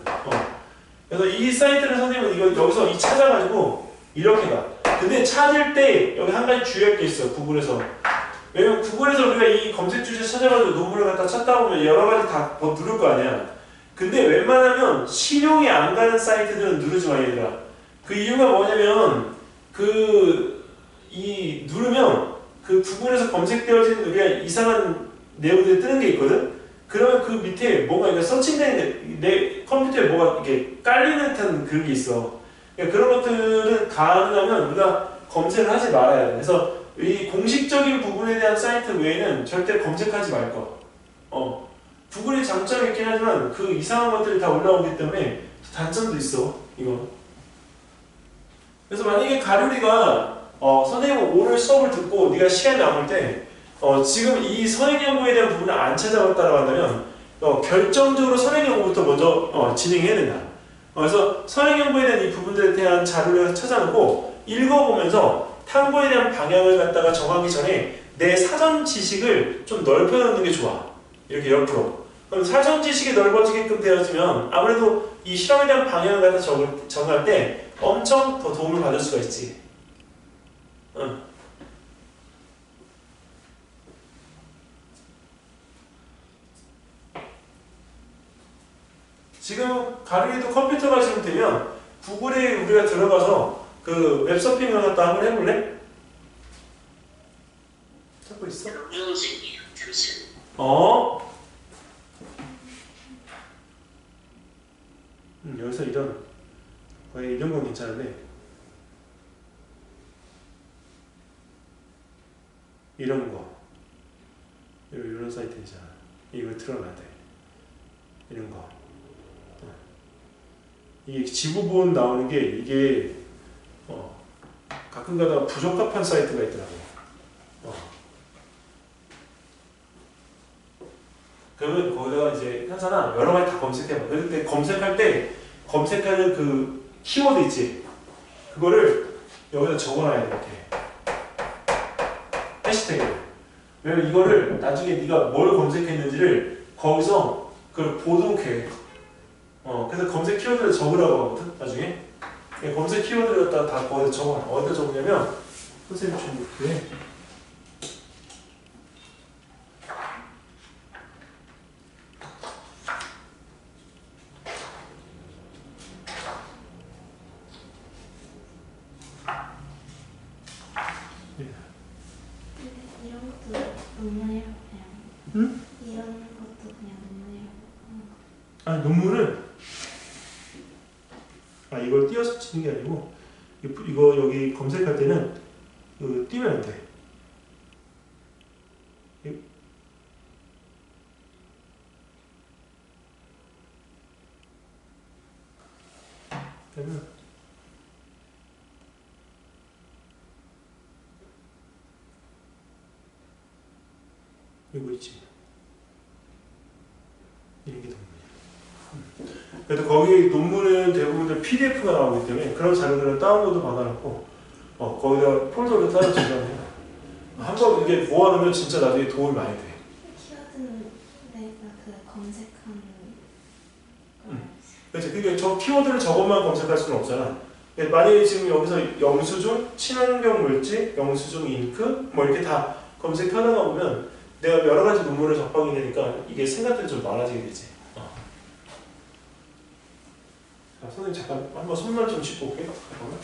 그래서 이 사이트를 선생님은 이거 여기서 찾아가지고 이렇게 가. 근데 찾을 때 여기 한 가지 주의할 게 있어. 구글에서. 왜냐면 구글에서 우리가 이 검색 주제 찾아가지고 논문을 갖다 찾다 보면 여러 가지 다 누를 거 아니야. 근데 웬만하면 신용이 안 가는 사이트들은 누르지 마 얘들아. 그 이유가 뭐냐면 누르면 그 구글에서 검색되어진 우리가 이상한 내용들이 뜨는 게 있거든. 그러면 그 밑에 뭔가 이게 서칭된 내 컴퓨터에 뭐가 이렇게 깔리는 듯한 그런 게 있어. 그러니까 그런 것들은 가능하면 우리가 검색을 하지 말아야 돼. 그래서 이 공식적인 부분에 대한 사이트 외에는 절대 검색하지 말 거. 구글의 장점이 있긴 하지만 그 이상한 것들이 다 올라오기 때문에 단점도 있어. 이거. 그래서 만약에 가료리가 선생님 오늘 수업을 듣고 네가 시간 남을 때 지금 이 선행연구에 대한 부분을 안 찾아봤다고 한다면 결정적으로 선행연구부터 먼저 진행해야 된다. 그래서 선행연구에 대한 이 부분들에 대한 자료를 찾아놓고 읽어보면서 탐구에 대한 방향을 갖다가 정하기 전에 내 사전 지식을 좀 넓혀놓는 게 좋아. 이렇게 옆으로. 그럼 사전 지식이 넓어지게끔 되어지면 아무래도 이 실험에 대한 방향을 갖다 정할 때 엄청 더 도움을 받을 수가 있지. 지금 가루이도 컴퓨터가 지금 되면 구글에 우리가 들어가서 그 웹서핑을 갖다 한번 해볼래? 찾고 있어? 영준이요. 잠시만요. 여기서 이런 건 괜찮은데 이런 거 이런 사이트 있잖아. 이거 들어가야 돼. 이런 거. 이게 지구본 나오는 게 이게 가끔가다 부적합한 사이트가 있더라고. 그러면 거기다가 이제 하잖아. 여러 가지 다 검색해봐. 그런데 검색할 때 검색하는 그 키워드 있지. 그거를 여기다 적어놔야 돼. 이렇게 해시태그. 왜냐면 이거를 나중에 네가 뭘 검색했는지를 거기서 그걸 보도록 해. 그래서 검색 키워드를 적으라고 하거든. 나중에 검색 키워드를 갖다 다 거기다 적어. 어디다 적냐면 선생님 좀 그래. 이런 것도 논문이라고 그냥. 응? 이런 것도 그냥 논문이라고. 아니 논문은 이걸 띄어서 치는 게 아니고 이거 여기 검색할 때는 띄면 안 돼. 되면 이거 있지. 이런 게 논문이야. 그래도 거기 논문은 대부분 PDF가 나오기 때문에 그런 자료들은 다운로드 받아놓고 거기다 폴더를 따로 저장해요. 한번 이게 모아놓으면 진짜 나중에 도움이 많이 돼. 키워드는 내가 그 검색한 그렇지. 그러니까 저 키워드를 저것만 검색할 수는 없잖아. 만약에 지금 여기서 영수증, 친환경 물질, 영수증 잉크 뭐 이렇게 다 검색하다가 보면 내가 여러 가지 논문을 접하게 되니까 이게 생각들이 좀 많아지게 되지. 자, 선생님 잠깐 한번 손만 좀 짚고 올게요. 잠깐만.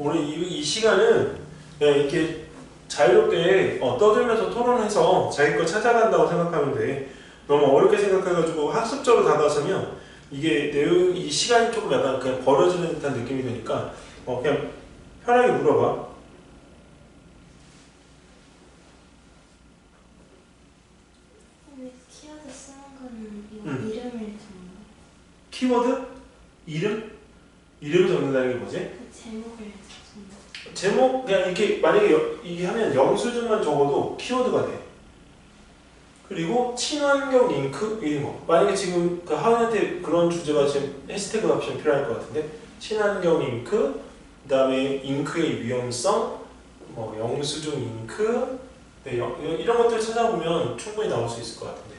오늘 이 시간은 그냥 이렇게 자유롭게 떠들면서 토론해서 자기 거 찾아간다고 생각하면 돼. 너무 어렵게 생각해가지고 학습적으로 다가서면 이게 이 시간이 조금 약간 그냥 버려지는 듯한 느낌이 드니까 그냥 편하게 물어봐. 근데 키워드 쓰는 거는 이거 이름을 적는 키워드? 이름? 이름을 적는다는 게 뭐지? 그 제목을 적는 제목 그냥 이렇게 만약에 이게 하면 영수증만 적어도 키워드가 돼. 그리고 친환경 잉크 이런 거. 만약에 지금 그 하은한테 그런 주제가 지금 해시태그가 좀 필요할 것 같은데 친환경 잉크, 그다음에 잉크의 위험성, 뭐 영수증 잉크, 네, 이런 것들 찾아보면 충분히 나올 수 있을 것 같은데.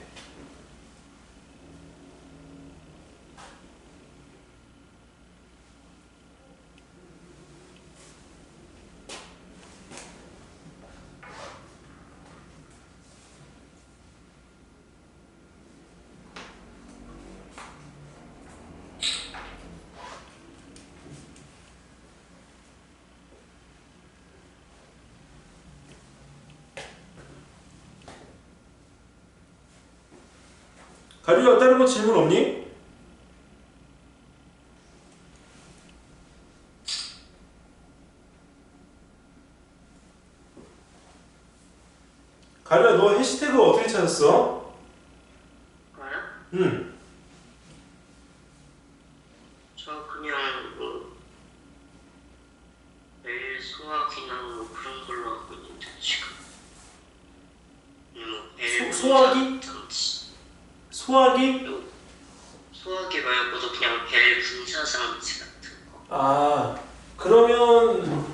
가리가 다른 거 질문 없니? 가리야 너 해시태그 어떻게 찾았어? 저요? 응. 저 그냥 매일 수학이나 뭐 그런 걸로 하고 있는데 지금 매일 소화기? 장치 소화기? 수학이 말고도 그냥 벨 분사 장치 같은 거. 아 그러면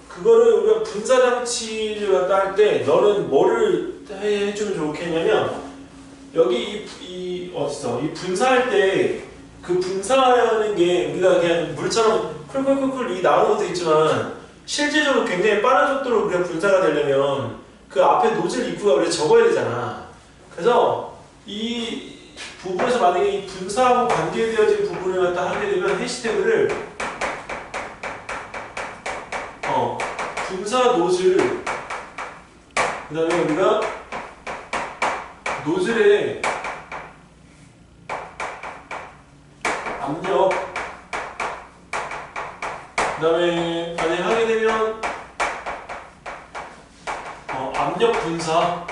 그거를 우리가 분사 장치를 갖다 할 때 너는 뭐를 해주면 좋겠냐면 여기 이 어딨어? 이 분사할 때 그 분사하는 게 우리가 그냥 물처럼 쿨쿨쿨쿨 이 나오는 것도 있지만 실질적으로 굉장히 빠른 속도로 우리가 분사가 되려면 그 앞에 노즐 입구가 우리가 적어야 되잖아. 그래서 이 부분에서 만약에 이 분사하고 관계되어진 부분을 갖다 하게 되면 해시태그를 분사 노즐 그 다음에 우리가 노즐에 압력 그 다음에 만약에 하게 되면 압력 분사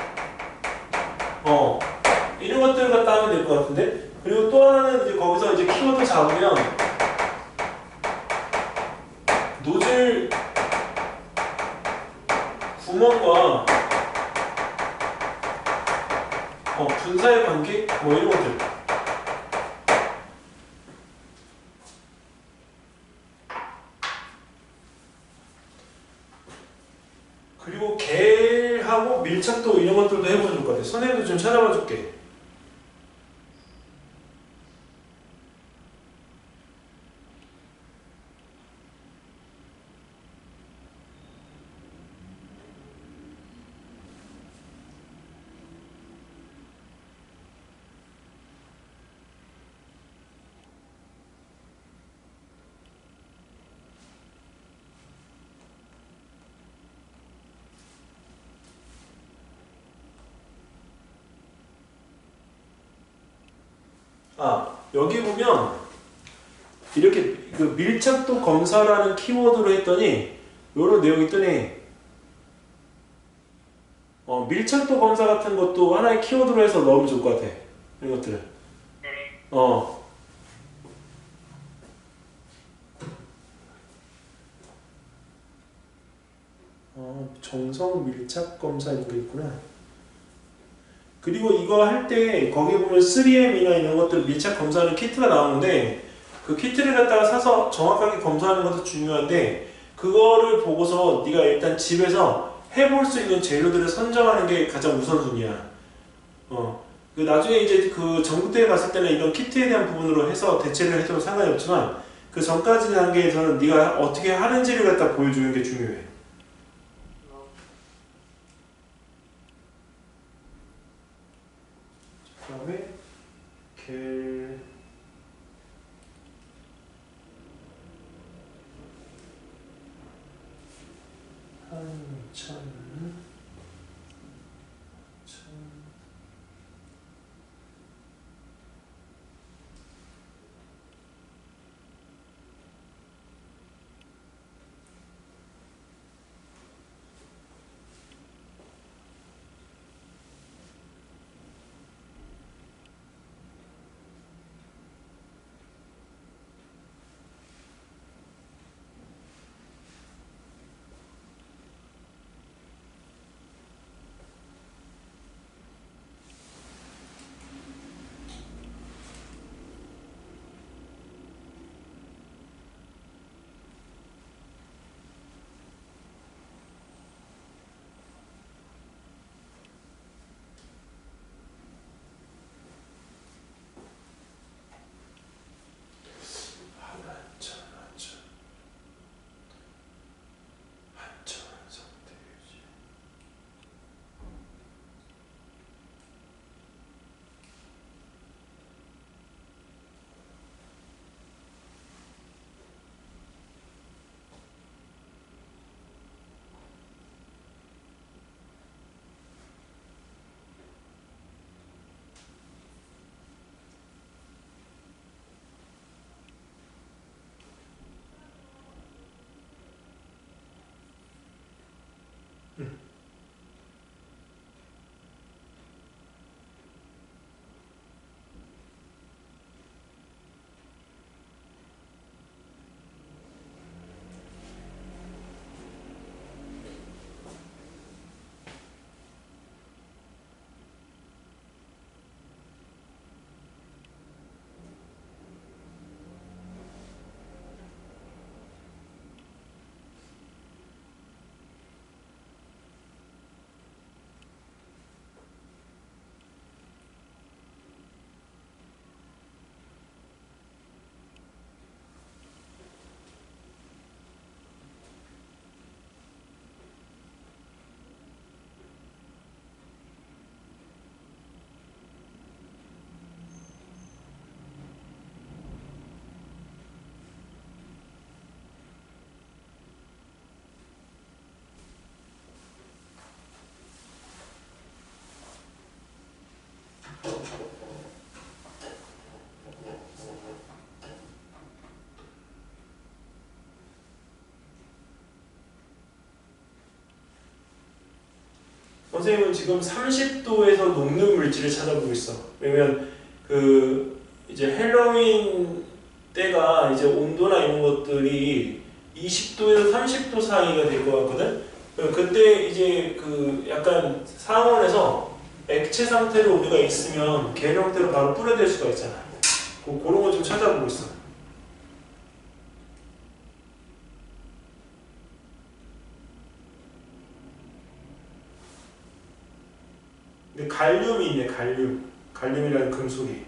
이런 것들을 갖다 하면 될 것 같은데. 그리고 또 하나는 이제 거기서 이제 키워드 잡으면 노즐 구멍과 분사의 관계 뭐 이런 것들. 그리고 겔하고 밀착도 이런 것들도 해보면 좋을 것 같아. 선생님도 좀 찾아봐 줄게. 여기 보면 이렇게 그 밀착도 검사라는 키워드로 했더니 요런 내용이 뜨네. 밀착도 검사 같은 것도 하나의 키워드로 해서 넣으면 좋을 것 같아. 이런 것들을. 정성 밀착 검사 이런 게 있구나. 그리고 이거 할 때 거기 보면 3M이나 이런 것들 밀착 검사하는 키트가 나오는데 그 키트를 갖다가 사서 정확하게 검사하는 것도 중요한데 그거를 보고서 네가 일단 집에서 해볼 수 있는 재료들을 선정하는 게 가장 우선순위야. 그 나중에 이제 그 전국대회 갔을 때는 이런 키트에 대한 부분으로 해서 대체를 해도 상관이 없지만 그 전까지 단계에서는 네가 어떻게 하는지를 갖다 보여주는 게 중요해. 그 다음에 겔 한천 선생님은 지금 30도에서 녹는 물질을 찾아보고 있어. 왜냐면 그 이제 헬로윈 때가 이제 온도나 이런 것들이 20도에서 30도 사이가 될 것 같거든. 그때 이제 그 약간 상온에서 액체 상태로 우리가 있으면 겔 형태로 바로 뿌려댈 수가 있잖아. 그런 거 좀 찾아보고 있어. 근데 갈륨이 있네, 갈륨. 갈륨이라는 금속이.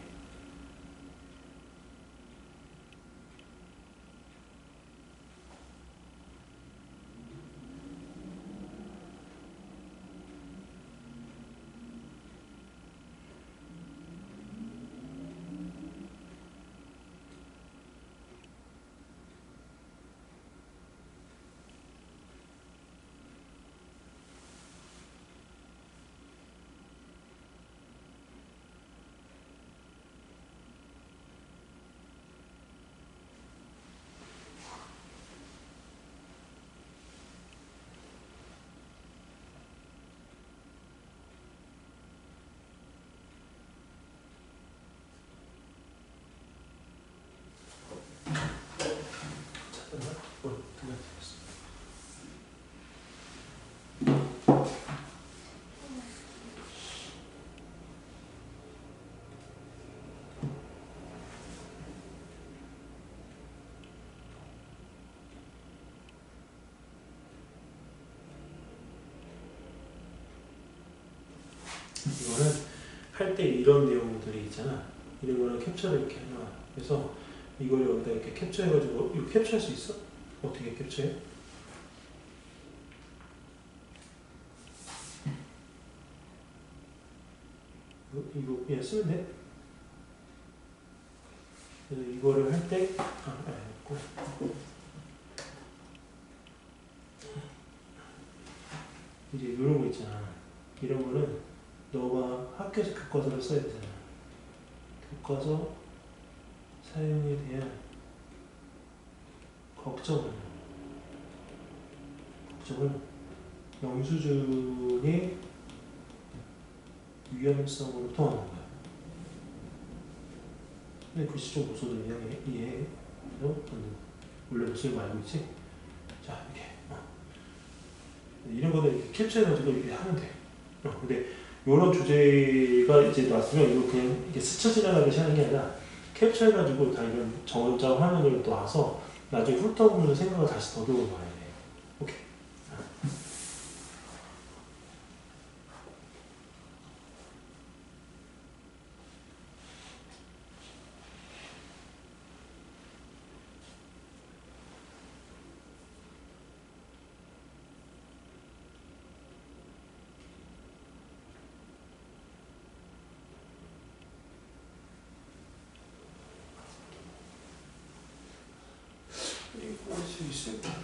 이거는 할 때 이런 내용들이 있잖아. 이런 거는 캡처를 이렇게 해놔. 그래서 이걸 여기다 이렇게 캡처해가지고, 이거 캡처할 수 있어? 어떻게 캡처해? 이거 그냥 쓰면 돼. 그래서 이거를 할 때, 이제 이런 거 있잖아. 이런 거는 너가 학교에서 교과서를 써야 되잖아. 교과서 사용에 대한 걱정을 영수증의 위험성으로 통하는 거야. 근데 글씨 좀 못 써도 이해해. 그래서 원래 무슨 말 알고 있지? 자, 이렇게. 이런 거는 이렇게 캡처해가지고 이렇게 하면 돼. 근데 이런 주제가 이제 나왔으면 이거 그냥 이렇게 스쳐 지나가듯이 하는 게 아니라 캡처해가지고 다 이런 정장 화면으로 또 와서 나중에 훑어보면서 생각을 다시 더듬어 봐야 돼. 오케이. 이거 할 수 있을까?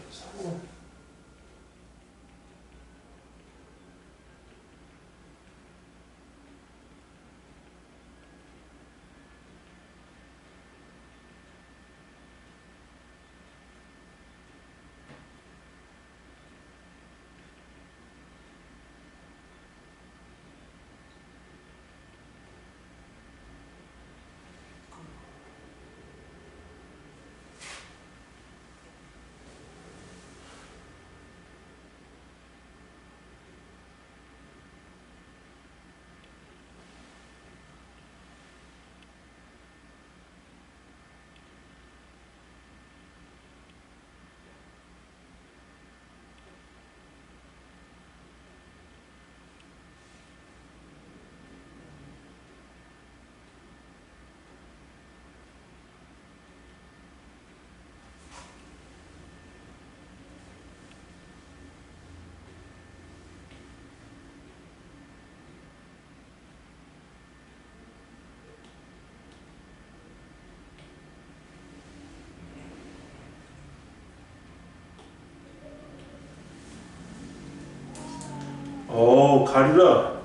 가리라.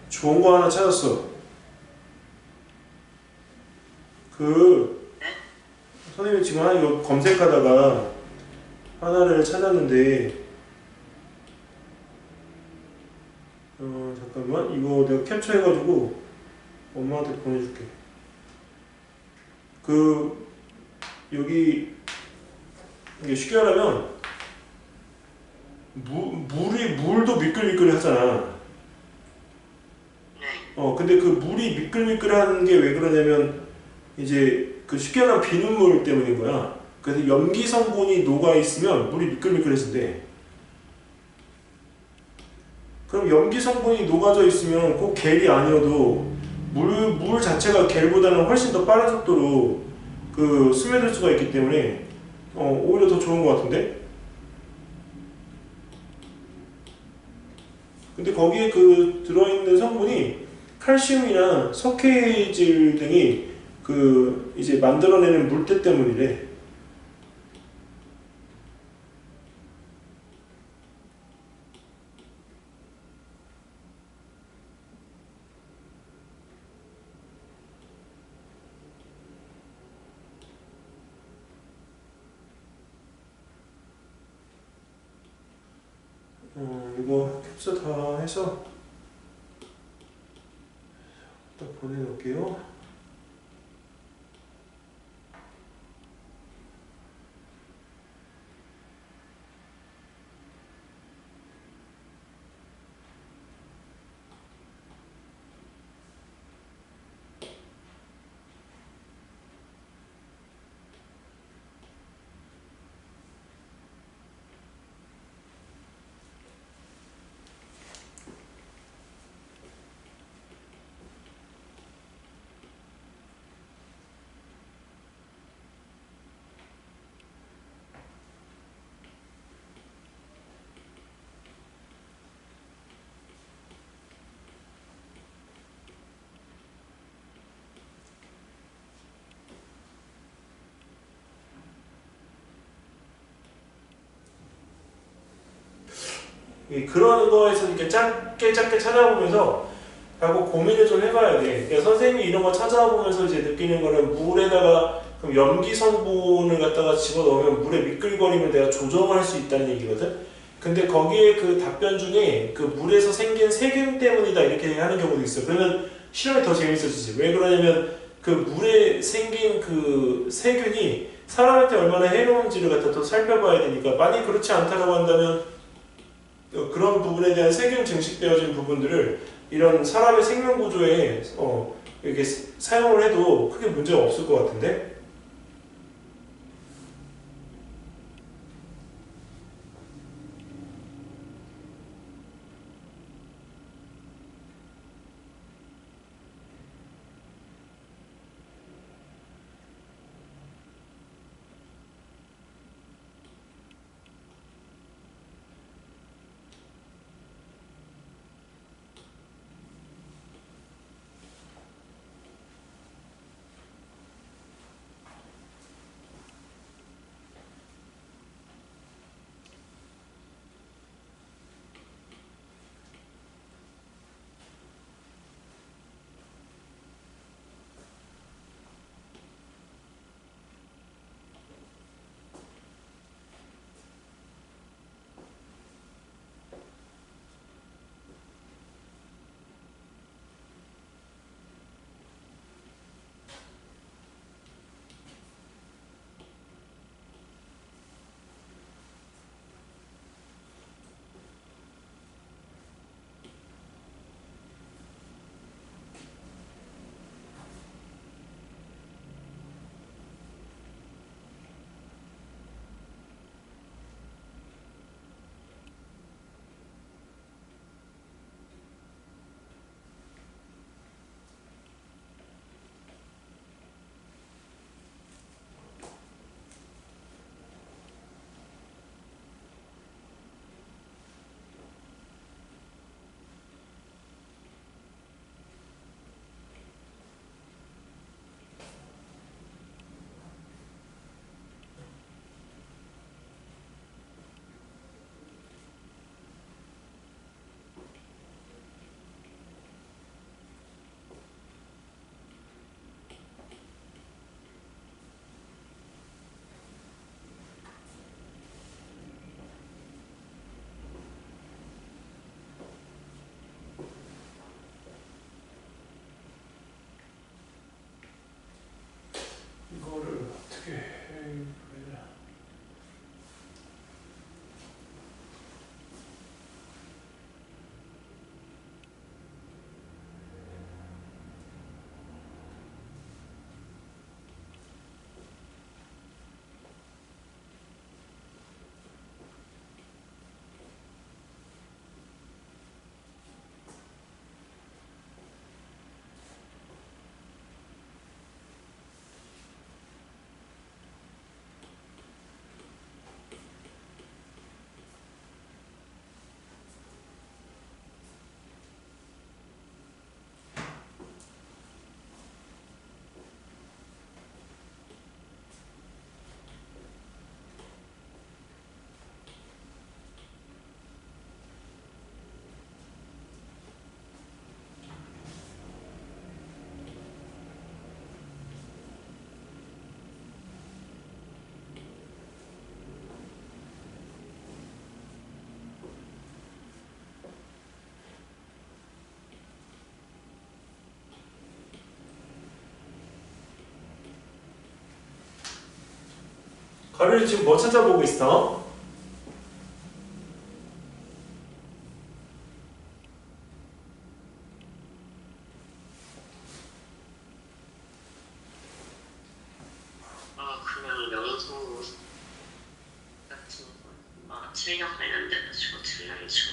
좋은 거 하나 찾았어. 선생님이 지금 이거 검색하다가 하나를 찾았는데, 잠깐만. 이거 내가 캡처해가지고 엄마한테 보내줄게. 여기, 이게 쉽게 하려면, 물도 미끌미끌하잖아. 네. 근데 그 물이 미끌미끌한 게 왜 그러냐면 이제 그 쉽게 말하면 비눗물 때문인 거야. 그래서 염기 성분이 녹아 있으면 물이 미끌미끌해진대. 그럼 염기 성분이 녹아져 있으면 꼭 겔이 아니어도 물 자체가 겔보다는 훨씬 더 빠른 속도로 그 스며들 수가 있기 때문에 오히려 더 좋은 것 같은데? 근데 거기에 그 들어있는 성분이 칼슘이나 석회질 등이 그 이제 만들어내는 물때 때문이래. 이거 캡처 다 해서 딱 보내놓을게요. 그런 거에서 이렇게 짧게 찾아보면서 하고 고민을 좀 해봐야 돼. 그러니까 선생님이 이런 거 찾아보면서 이제 느끼는 거는 물에다가 그럼 염기 성분을 갖다가 집어넣으면 물에 미끌거리면 내가 조정할 수 있다는 얘기거든. 근데 거기에 그 답변 중에 그 물에서 생긴 세균 때문이다 이렇게 하는 경우도 있어. 그러면 실험이 더 재밌어지지. 왜 그러냐면 그 물에 생긴 그 세균이 사람한테 얼마나 해로운지를 갖다 또 살펴봐야 되니까 만약 그렇지 않다라고 한다면 그런 부분에 대한 세균 증식되어진 부분들을 이런 사람의 생명 구조에 이렇게 사용을 해도 크게 문제가 없을 것 같은데? 가루리 지금 뭐 찾아보고 있어? 그냥 명소 같은 거. 체력 관련돼가지고 틀려야죠.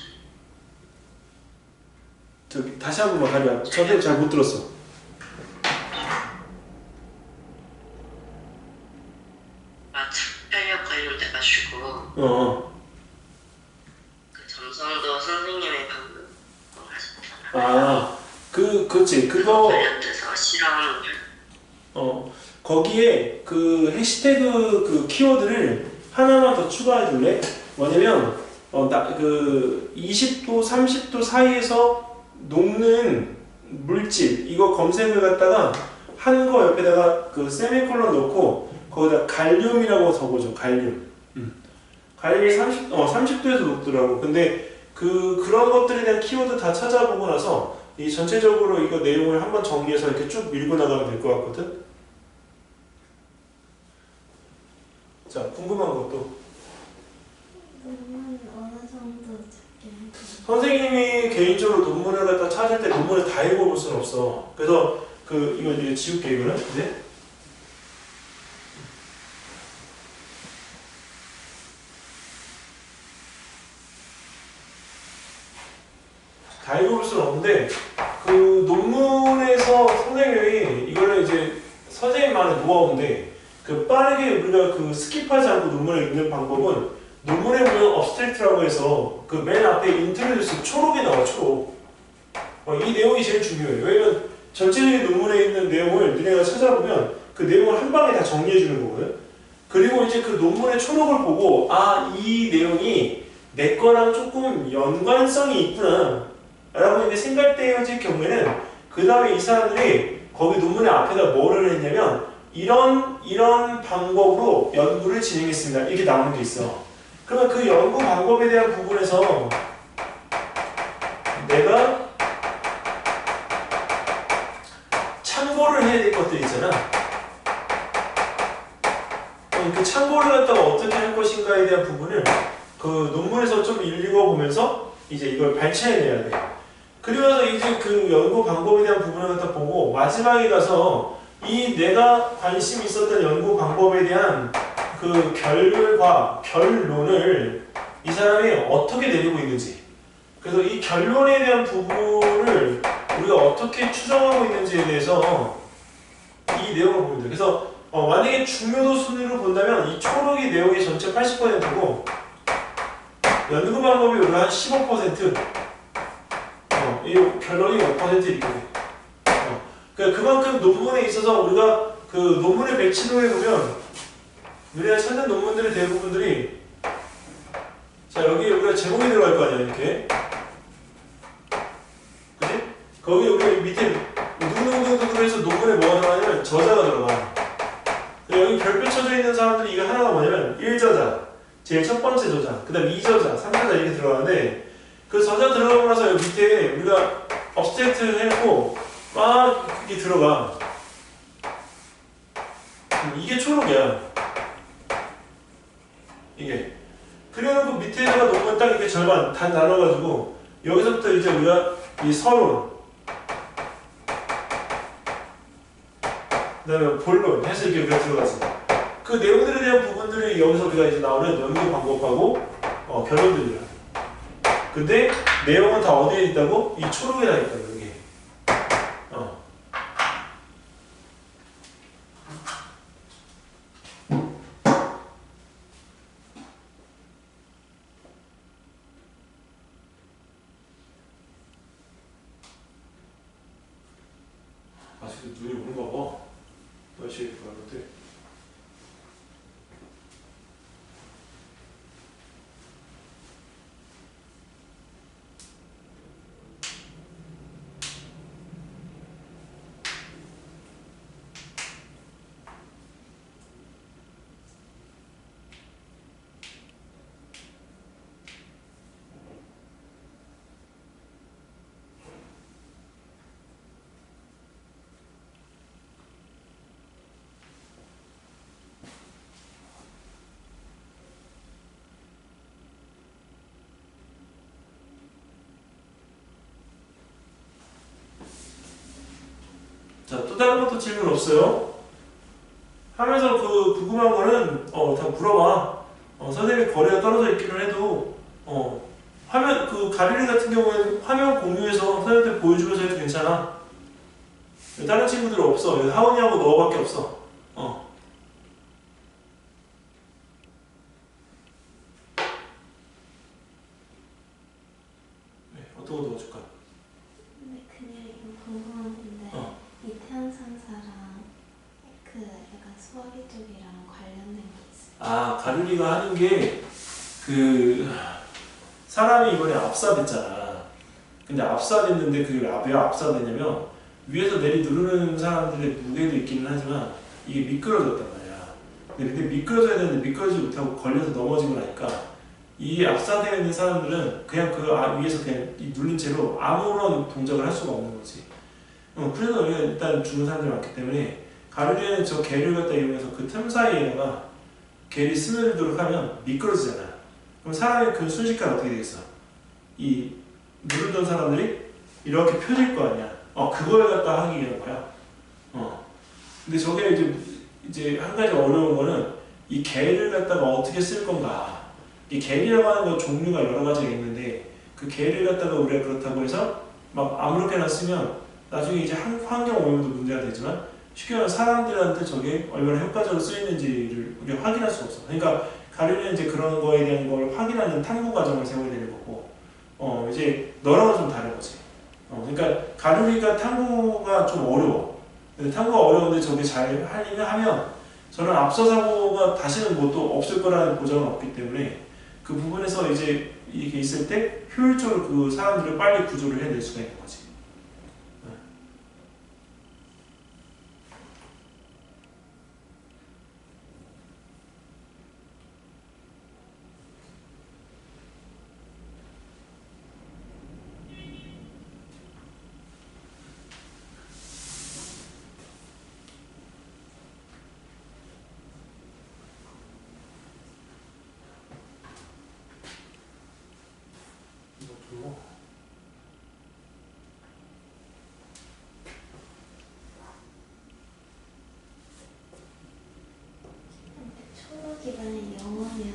저기 다시 한 번만 가루야. 저도 잘 못 들었어. 체력 관련돼가지고 그 점성도 선생님이 방금 하셨잖아요. 그렇지. 그거 관련돼서 실험 거기에 그 해시태그 그 키워드를 하나만 더 추가해 줄래? 뭐냐면 그 20도, 30도 사이에서 녹는 물질 이거 검색을 갖다가 하는 거 옆에다가 그 세미콜론 넣고 거기다 갈륨이라고 적어줘. 갈륨. 갈륨이 30도에서 녹더라고. 근데 그런 것들에 대한 키워드 다 찾아보고 나서 이 전체적으로 이거 내용을 한번 정리해서 이렇게 쭉 밀고 나가면 될 것 같거든. 자, 궁금한 것도. 논문 어느 정도 찾게 할까요? 선생님이 개인적으로 논문을 갖다 찾을 때 논문을 다 읽어볼 수는 없어. 그래서 이거 이제 지울게 이거는. 네? 다 읽어볼 수는 없는데 그 논문에서 선생님이 이거를 이제 선생님만의 노하우인데 빠르게 우리가 스킵하지 않고 논문을 읽는 방법은 논문에 보면 업스트랙트라고 해서 맨 앞에 인트로듀스 초록이 나와. 초록. 이 내용이 제일 중요해요. 왜냐면 전체적인 논문에 있는 내용을 너네가 찾아보면 그 내용을 한 방에 다 정리해 주는 거거든. 그리고 이제 그 논문의 초록을 보고 이 내용이 내 거랑 조금 연관성이 있구나 라고 이제 생각되어질 경우에는 그 다음에 이 사람들이 거기 논문의 앞에다 뭐를 했냐면 이런 방법으로 연구를 진행했습니다. 이렇게 나오는 게 있어. 그러면 그 연구 방법에 대한 부분에서 내가 참고를 해야 될 것들이 있잖아. 그 참고를 갖다가 어떻게 할 것인가에 대한 부분을 그 논문에서 좀 읽어보면서 이제 이걸 발췌해내야 돼. 그러면서 이제 그 연구 방법에 대한 부분을 갖다 보고 마지막에 가서 이 내가 관심 있었던 연구 방법에 대한 그 결과, 결론을 이 사람이 어떻게 내리고 있는지, 그래서 이 결론에 대한 부분을 우리가 어떻게 추정하고 있는지에 대해서 이 내용을 보면 돼. 그래서 만약에 중요도 순위로 본다면 이 초록이 내용의 전체 80%고 연구 방법이 우리가 한 15%, 이 결론이 5% 이렇게 돼. 그러니까 그만큼 논문에 있어서 우리가 그 논문의 배치도에 보면 우리가 찾는 논문들의 대부분들이 자 여기 우리가 제목이 들어갈 거 아니야 이렇게. 그치? 거기 여기 밑에 누구누구누구 해서 논문에 뭐가 들어가냐면 저자가 들어가. 여기 별표 쳐져 있는 사람들이 이거 하나가 뭐냐면 1저자, 제일 첫 번째 저자, 그 다음 2저자, 3저자 이렇게 들어가는데 그 저자 들어가고 나서 여기 밑에 우리가 업스트랙트 해놓고 막 이렇게 들어가. 이게 초록이야. 이게. 그래놓고 밑에다가 논문 딱 이렇게 절반 단 나눠가지고 여기서부터 이제 우리가 이 서론, 그 다음에 본론 해서 이렇게 우리가 들어가지. 그 내용들에 대한 부분들이 여기서 우리가 이제 나오는 연구 방법하고 결론들이야. 근데 내용은 다 어디에 있다고? 이 초록에 다 있다고 여기. 아직도 눈이 오는가 봐. 날씨 그런데. 자, 또 다른 것도 질문 없어요? 하면서 그 궁금한 거는 다 물어봐. 선생님이 거리가 떨어져 있기는 해도 화면 그 가리리 같은 경우에는 화면 공유해서 선생님한테 보여주면서 해도 괜찮아. 다른 친구들 없어. 여기 하은이하고 너밖에 없어. 네, 어떤 거 넣어줄까? 근데 그냥 이거 궁금한 건데 이태원 상사랑 그 약간 수학이 쪽이랑 관련된 게 있어요. 아, 가르리가 하는 게 그 사람이 이번에 압사됐잖아. 근데 압사됐는데 그게 왜 압사되냐면 위에서 내리 누르는 사람들의 무게도 있기는 하지만 이게 미끄러졌단 말이야. 근데 미끄러져야 되는데 미끄러지지 못하고 걸려서 넘어지고 나니까 이 압사되어 있는 사람들은 그냥 그 위에서 그냥 이 눌린 채로 아무런 동작을 할 수가 없는 거지. 그래서 우리가 일단 죽는 사람들이 많기 때문에 가르리는 저 개를 갖다 이용해서 그 틈 사이에다가 개를 스며들도록 하면 미끄러지잖아. 그럼 사람의 그 순식간에 어떻게 되겠어? 이 누르던 사람들이 이렇게 펴질 거 아니야. 그걸 갖다 하기 위한 거야. 근데 저게 이제 한 가지 어려운 거는 이 개를 갖다가 어떻게 쓸 건가. 이 개라고 하는 건 종류가 여러 가지가 있는데 그 개를 갖다가 우리가 그렇다고 해서 막 아무렇게나 쓰면 나중에 이제 환경 오염도 문제가 되지만 쉽게 말하면 사람들한테 저게 얼마나 효과적으로 쓰이는지를 우리가 확인할 수 없어. 그러니까 가르리는 이제 그런 거에 대한 걸 확인하는 탐구 과정을 세워야 되는 거고, 이제 너랑은 좀 다른 거지. 그러니까 가르리가 탐구가 좀 어려워. 근데 탐구가 어려운데 저게 잘 하면 저는 앞서 사고가 다시는 뭐 또 없을 거라는 보장은 없기 때문에 그 부분에서 이제 이게 있을 때 효율적으로 그 사람들을 빨리 구조를 해낼 수가 있는 거지. 초로 기반의 영어면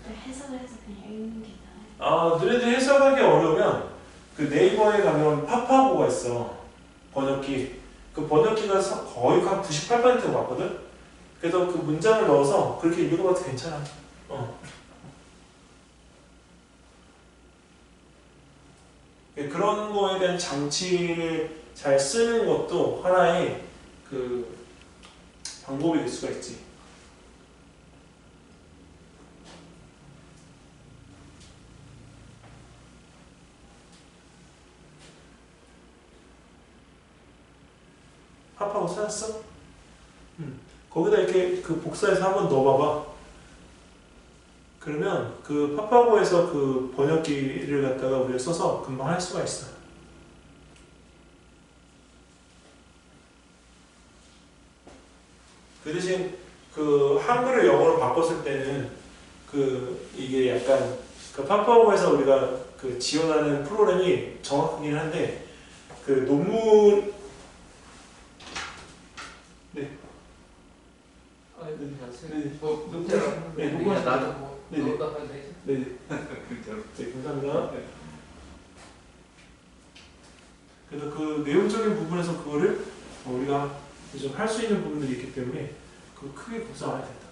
그걸 해석을 해서 그냥 읽는 게 나아요. 너네들 해석하기 어려우면 그 네이버에 가면 파파고가 있어. 번역기. 그 번역기가 거의 한 98%가 맞거든? 그래서 그 문장을 넣어서 그렇게 읽어봐도 괜찮아. 그런 거에 대한 장치를 잘 쓰는 것도 하나의 그 방법이 될 수가 있지. 파파고 찾았어? 거기다 이렇게 그 복사해서 한번 넣어봐봐. 그러면 그 파파고에서 그 번역기를 갖다가 우리가 써서 금방 할 수가 있어. 그 대신 그 한글을 영어로 바꿨을 때는 그 이게 약간 그 파파고에서 우리가 그 지원하는 프로그램이 정확하긴 한데 그 논문 나도 네네. 너도 하면 되지? 네, 감사합니다. 그래서 그 내용적인 부분에서 그거를 우리가 좀 할 수 있는 부분들이 있기 때문에 그 크게 걱정 안 해도 된다.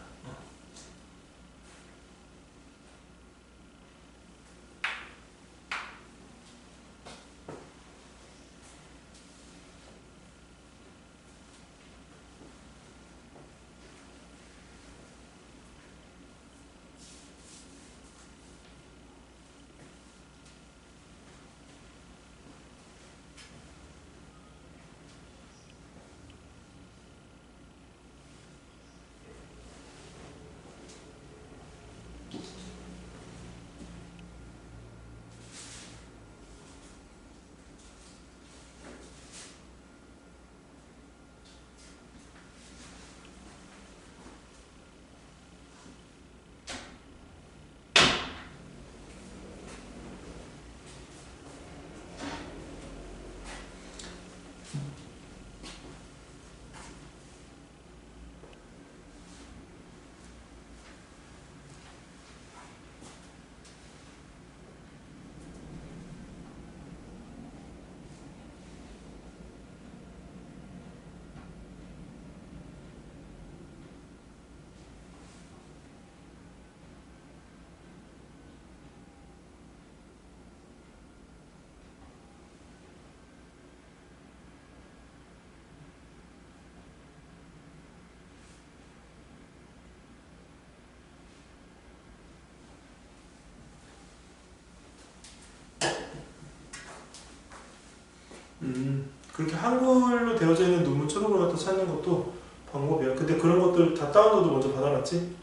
그렇게 한글로 되어져 있는 논문 초록을 갖다 찾는 것도 방법이야. 근데 그런 것들 다 다운로드 먼저 받아놨지?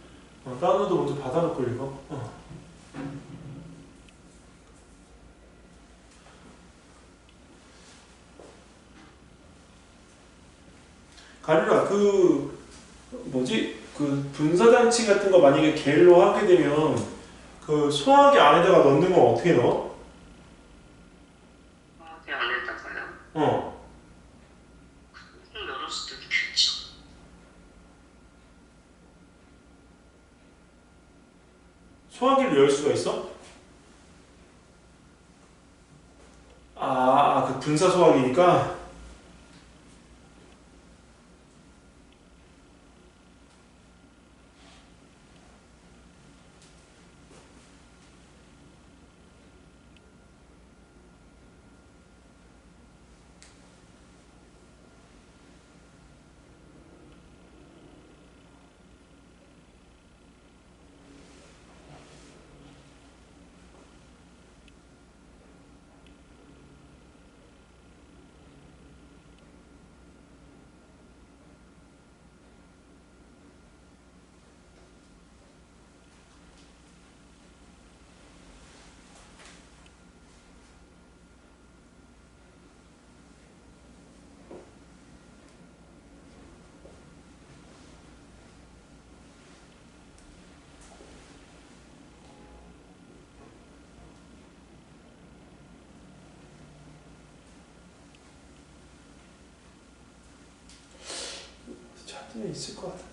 다운로드 먼저 받아놓고 읽어. 가리라, 그 뭐지? 그 분사장치 같은 거 만약에 겔로 하게 되면 그 소화기 안에다가 넣는 건 어떻게 넣어? 화학이 안에다가요? 어. 콩 열었을 때도 괜찮죠. 소화기를 열 수가 있어? 그 분사 소화기니까. 차트에 있을 것 같은데.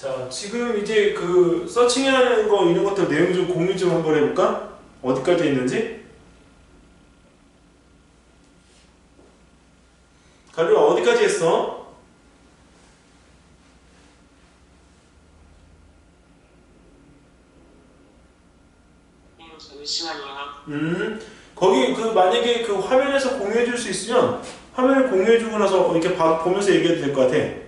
자, 지금 이제 그 서칭하는 거 이런 것들 내용 좀 공유 좀 한번 해볼까? 어디까지 있는지? 가루야 어디까지 했어? 잠시만요. 거기 그 만약에 그 화면에서 공유해 줄 수 있으면 화면을 공유해 주고 나서 이렇게 보면서 얘기해도 될 것 같아.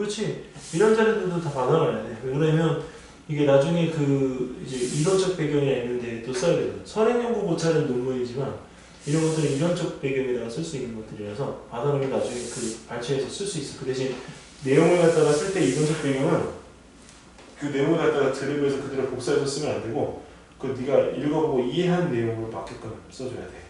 그렇지. 이런 자료들도 다 받아놔야 돼. 왜 그러냐면 이게 나중에 그 이제 이론적 배경이 있는데 또 써야 되거든. 선행연구 고찰은 논문이지만 이런 것들은 이론적 배경에다가 쓸 수 있는 것들이라서 받아놓으면 나중에 그 발췌해서 쓸 수 있어. 그 대신 내용을 갖다가 쓸 때 이론적 배경은 그 내용을 갖다가 드래그해서 그대로 복사해서 쓰면 안 되고 그 네가 읽어보고 이해한 내용으로 맞게끔 써줘야 돼.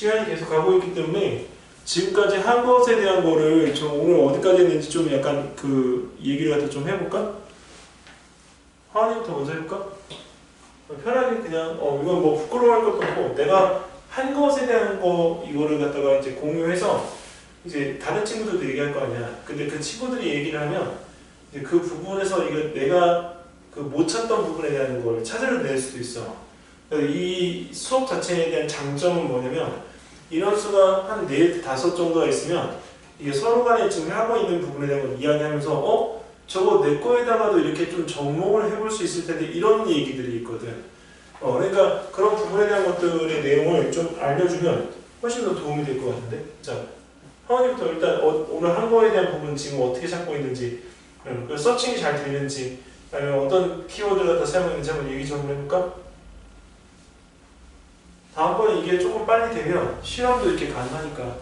시간이 계속 가고 있기 때문에 지금까지 한 것에 대한 거를 좀 오늘 어디까지 했는지 좀 약간 그 얘기를 갖다 좀 해볼까? 하은이부터 먼저 해볼까? 편하게 그냥 이건 뭐 부끄러워할 것도 없고 내가 한 것에 대한 거 이거를 갖다가 이제 공유해서 이제 다른 친구들도 얘기할 거 아니야. 근데 그 친구들이 얘기를 하면 이제 그 부분에서 이거 내가 그 못 찾던 부분에 대한 걸 찾아낼 수도 있어. 그래서 이 수업 자체에 대한 장점은 뭐냐면 인원수가 한 4, 5 정도가 있으면 이게 서로 간에 지금 하고 있는 부분에 대한 걸 이야기하면서 저거 내 거에다가도 이렇게 좀 접목을 해볼 수 있을 텐데 이런 얘기들이 있거든. 그러니까 그런 부분에 대한 것들의 내용을 좀 알려주면 훨씬 더 도움이 될 것 같은데. 자, 하원이부터 일단 오늘 한 거에 대한 부분 지금 어떻게 찾고 있는지, 그 서칭이 잘 되는지, 아니면 어떤 키워드를 갖다 사용했는지 한번 얘기 좀 해볼까? 다음번에 이게 조금 빨리 되면 실험도 이렇게 가능하니까.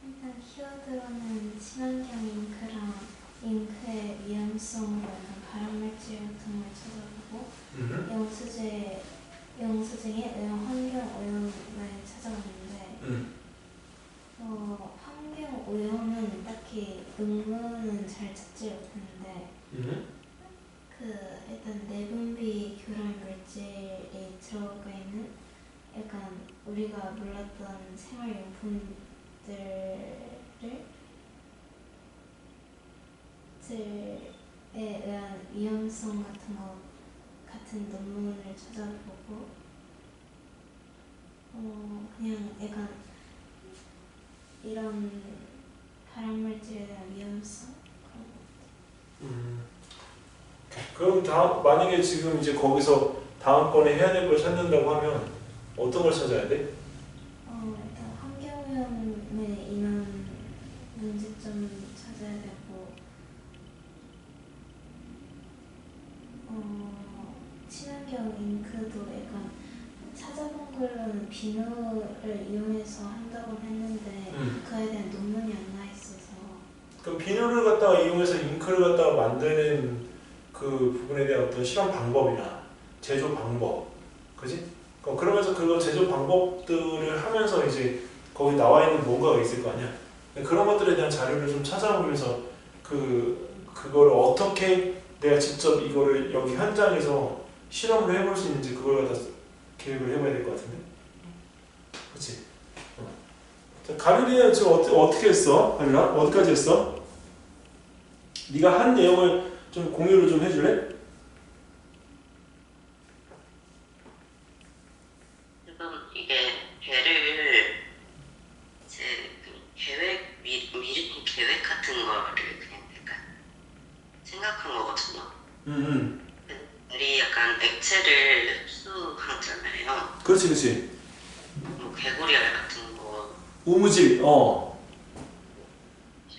일단 키워드로는 친환경 잉크랑 잉크의 위험성으로 약간 발암물질 같은 걸 찾아보고 영수증의 환경 오염을 찾아봤는데 환경 오염은 딱히 논문은 잘 찾지 못했는데 일단 내분비 교란 물질이 들어가 있는 약간 우리가 몰랐던 생활용품들에 의한 위험성 같은 논문을 찾아보고 그냥 약간 이런 발암물질에 대한 위험성 그런 그럼 만약에 지금 이제 거기서 다음번에 해야 될 걸 찾는다고 하면 어떤 걸 찾아야 돼? 일단 환경오염에 인한 문제점을 찾아야 되고 친환경 잉크도 약간 찾아본 걸로는 비누를 이용해서 한다고 했는데 그에 대한 논문이 안 나와 있어서 그럼 비누를 갖다가 이용해서 잉크를 갖다가 만드는 그 부분에 대한 어떤 실험 방법이나 제조 방법, 그지? 그러면서 그 제조 방법들을 하면서 이제 거기 나와 있는 뭔가가 있을 거 아니야. 그런 것들에 대한 자료를 좀 찾아보면서 그거를 어떻게 내가 직접 이거를 여기 현장에서 실험을 해볼 수 있는지 그걸 갖다 계획을 해봐야 될 것 같은데, 그렇지? 가율이는 지금 어떻게 했어? 가율아, 어디까지 했어? 네가 한 내용을 좀 공유를 좀 해줄래? 지금 이게 배를 제 계획 미리 계획 같은 거를 그냥 약간 생각한 거거든요. 배이 약간 액체를 흡수하잖아요. 그렇지. 뭐 개구리알 같은 거. 우무질.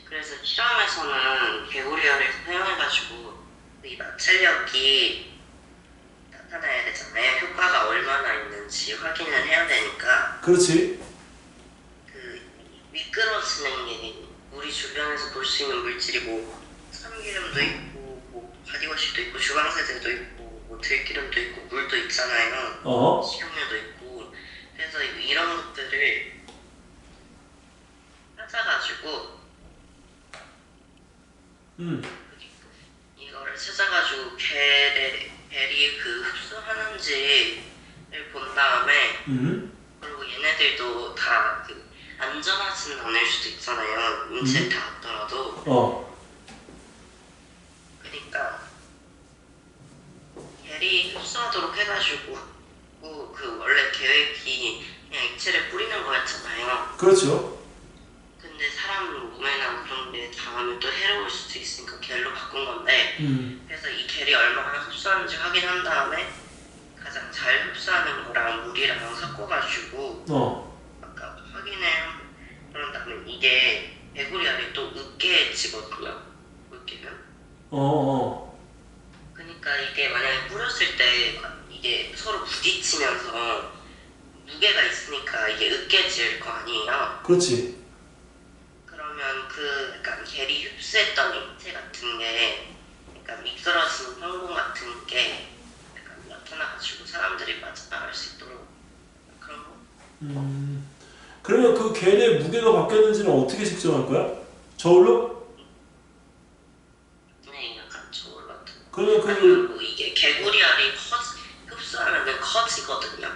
그래서 실험에서는 개구리알을 사용해가지고 이 마찰력이 나타나야 되잖아요. 효과가 얼마나 있는지 확인을 해야 되니까. 그렇지. 그 미끄러지는 게 우리 주변에서 볼 수 있는 물질이 뭐 참기름도 있고 뭐 바디워시도 있고 주방세제도 있고 뭐 들기름도 있고 물도 있잖아요. 식용유도 있고. 그래서 이런 것들을 찾아가지고 이거를 찾아가지고 벨이 그 흡수하는지를 본 다음에 그리고 얘네들도 다 그 안전하지는 않을 수도 있잖아요. 인체에 닿았더라도. 그러니까 벨이 흡수하도록 해가지고 그 원래 계획이 그냥 액체를 뿌리는 거였잖아요. 그렇죠. 근데 사람 몸에나 그런 데 닿으면 또 해로울 수도 있으니까 겔로 바꾼 건데 그래서 이 겔이 얼마나 흡수하는지 확인한 다음에 가장 잘 흡수하는 거랑 물이랑 섞어가지고 아까 확인을 그런 다음에 이게 개구리알이 또 으깨지거든요. 으깨면 그러니까 이게 만약에 뿌렸을 때 이게 서로 부딪히면서 무게가 있으니까 이게 으깨질 거 아니에요. 그렇지. 그러면 그 약간 겔이 흡수했던 액체 같은 게 약간 두드러진 현금 같은 게 약간 나타나가지고 사람들이 빠져나갈 수 있도록 그런 거. 그러면 그 겔의 무게가 바뀌었는지는 어떻게 측정할 거야? 저울로? 네, 약간 저울 같은 거. 그러면 그리고 이게 개구리 알이 흡수하면은 커지거든요.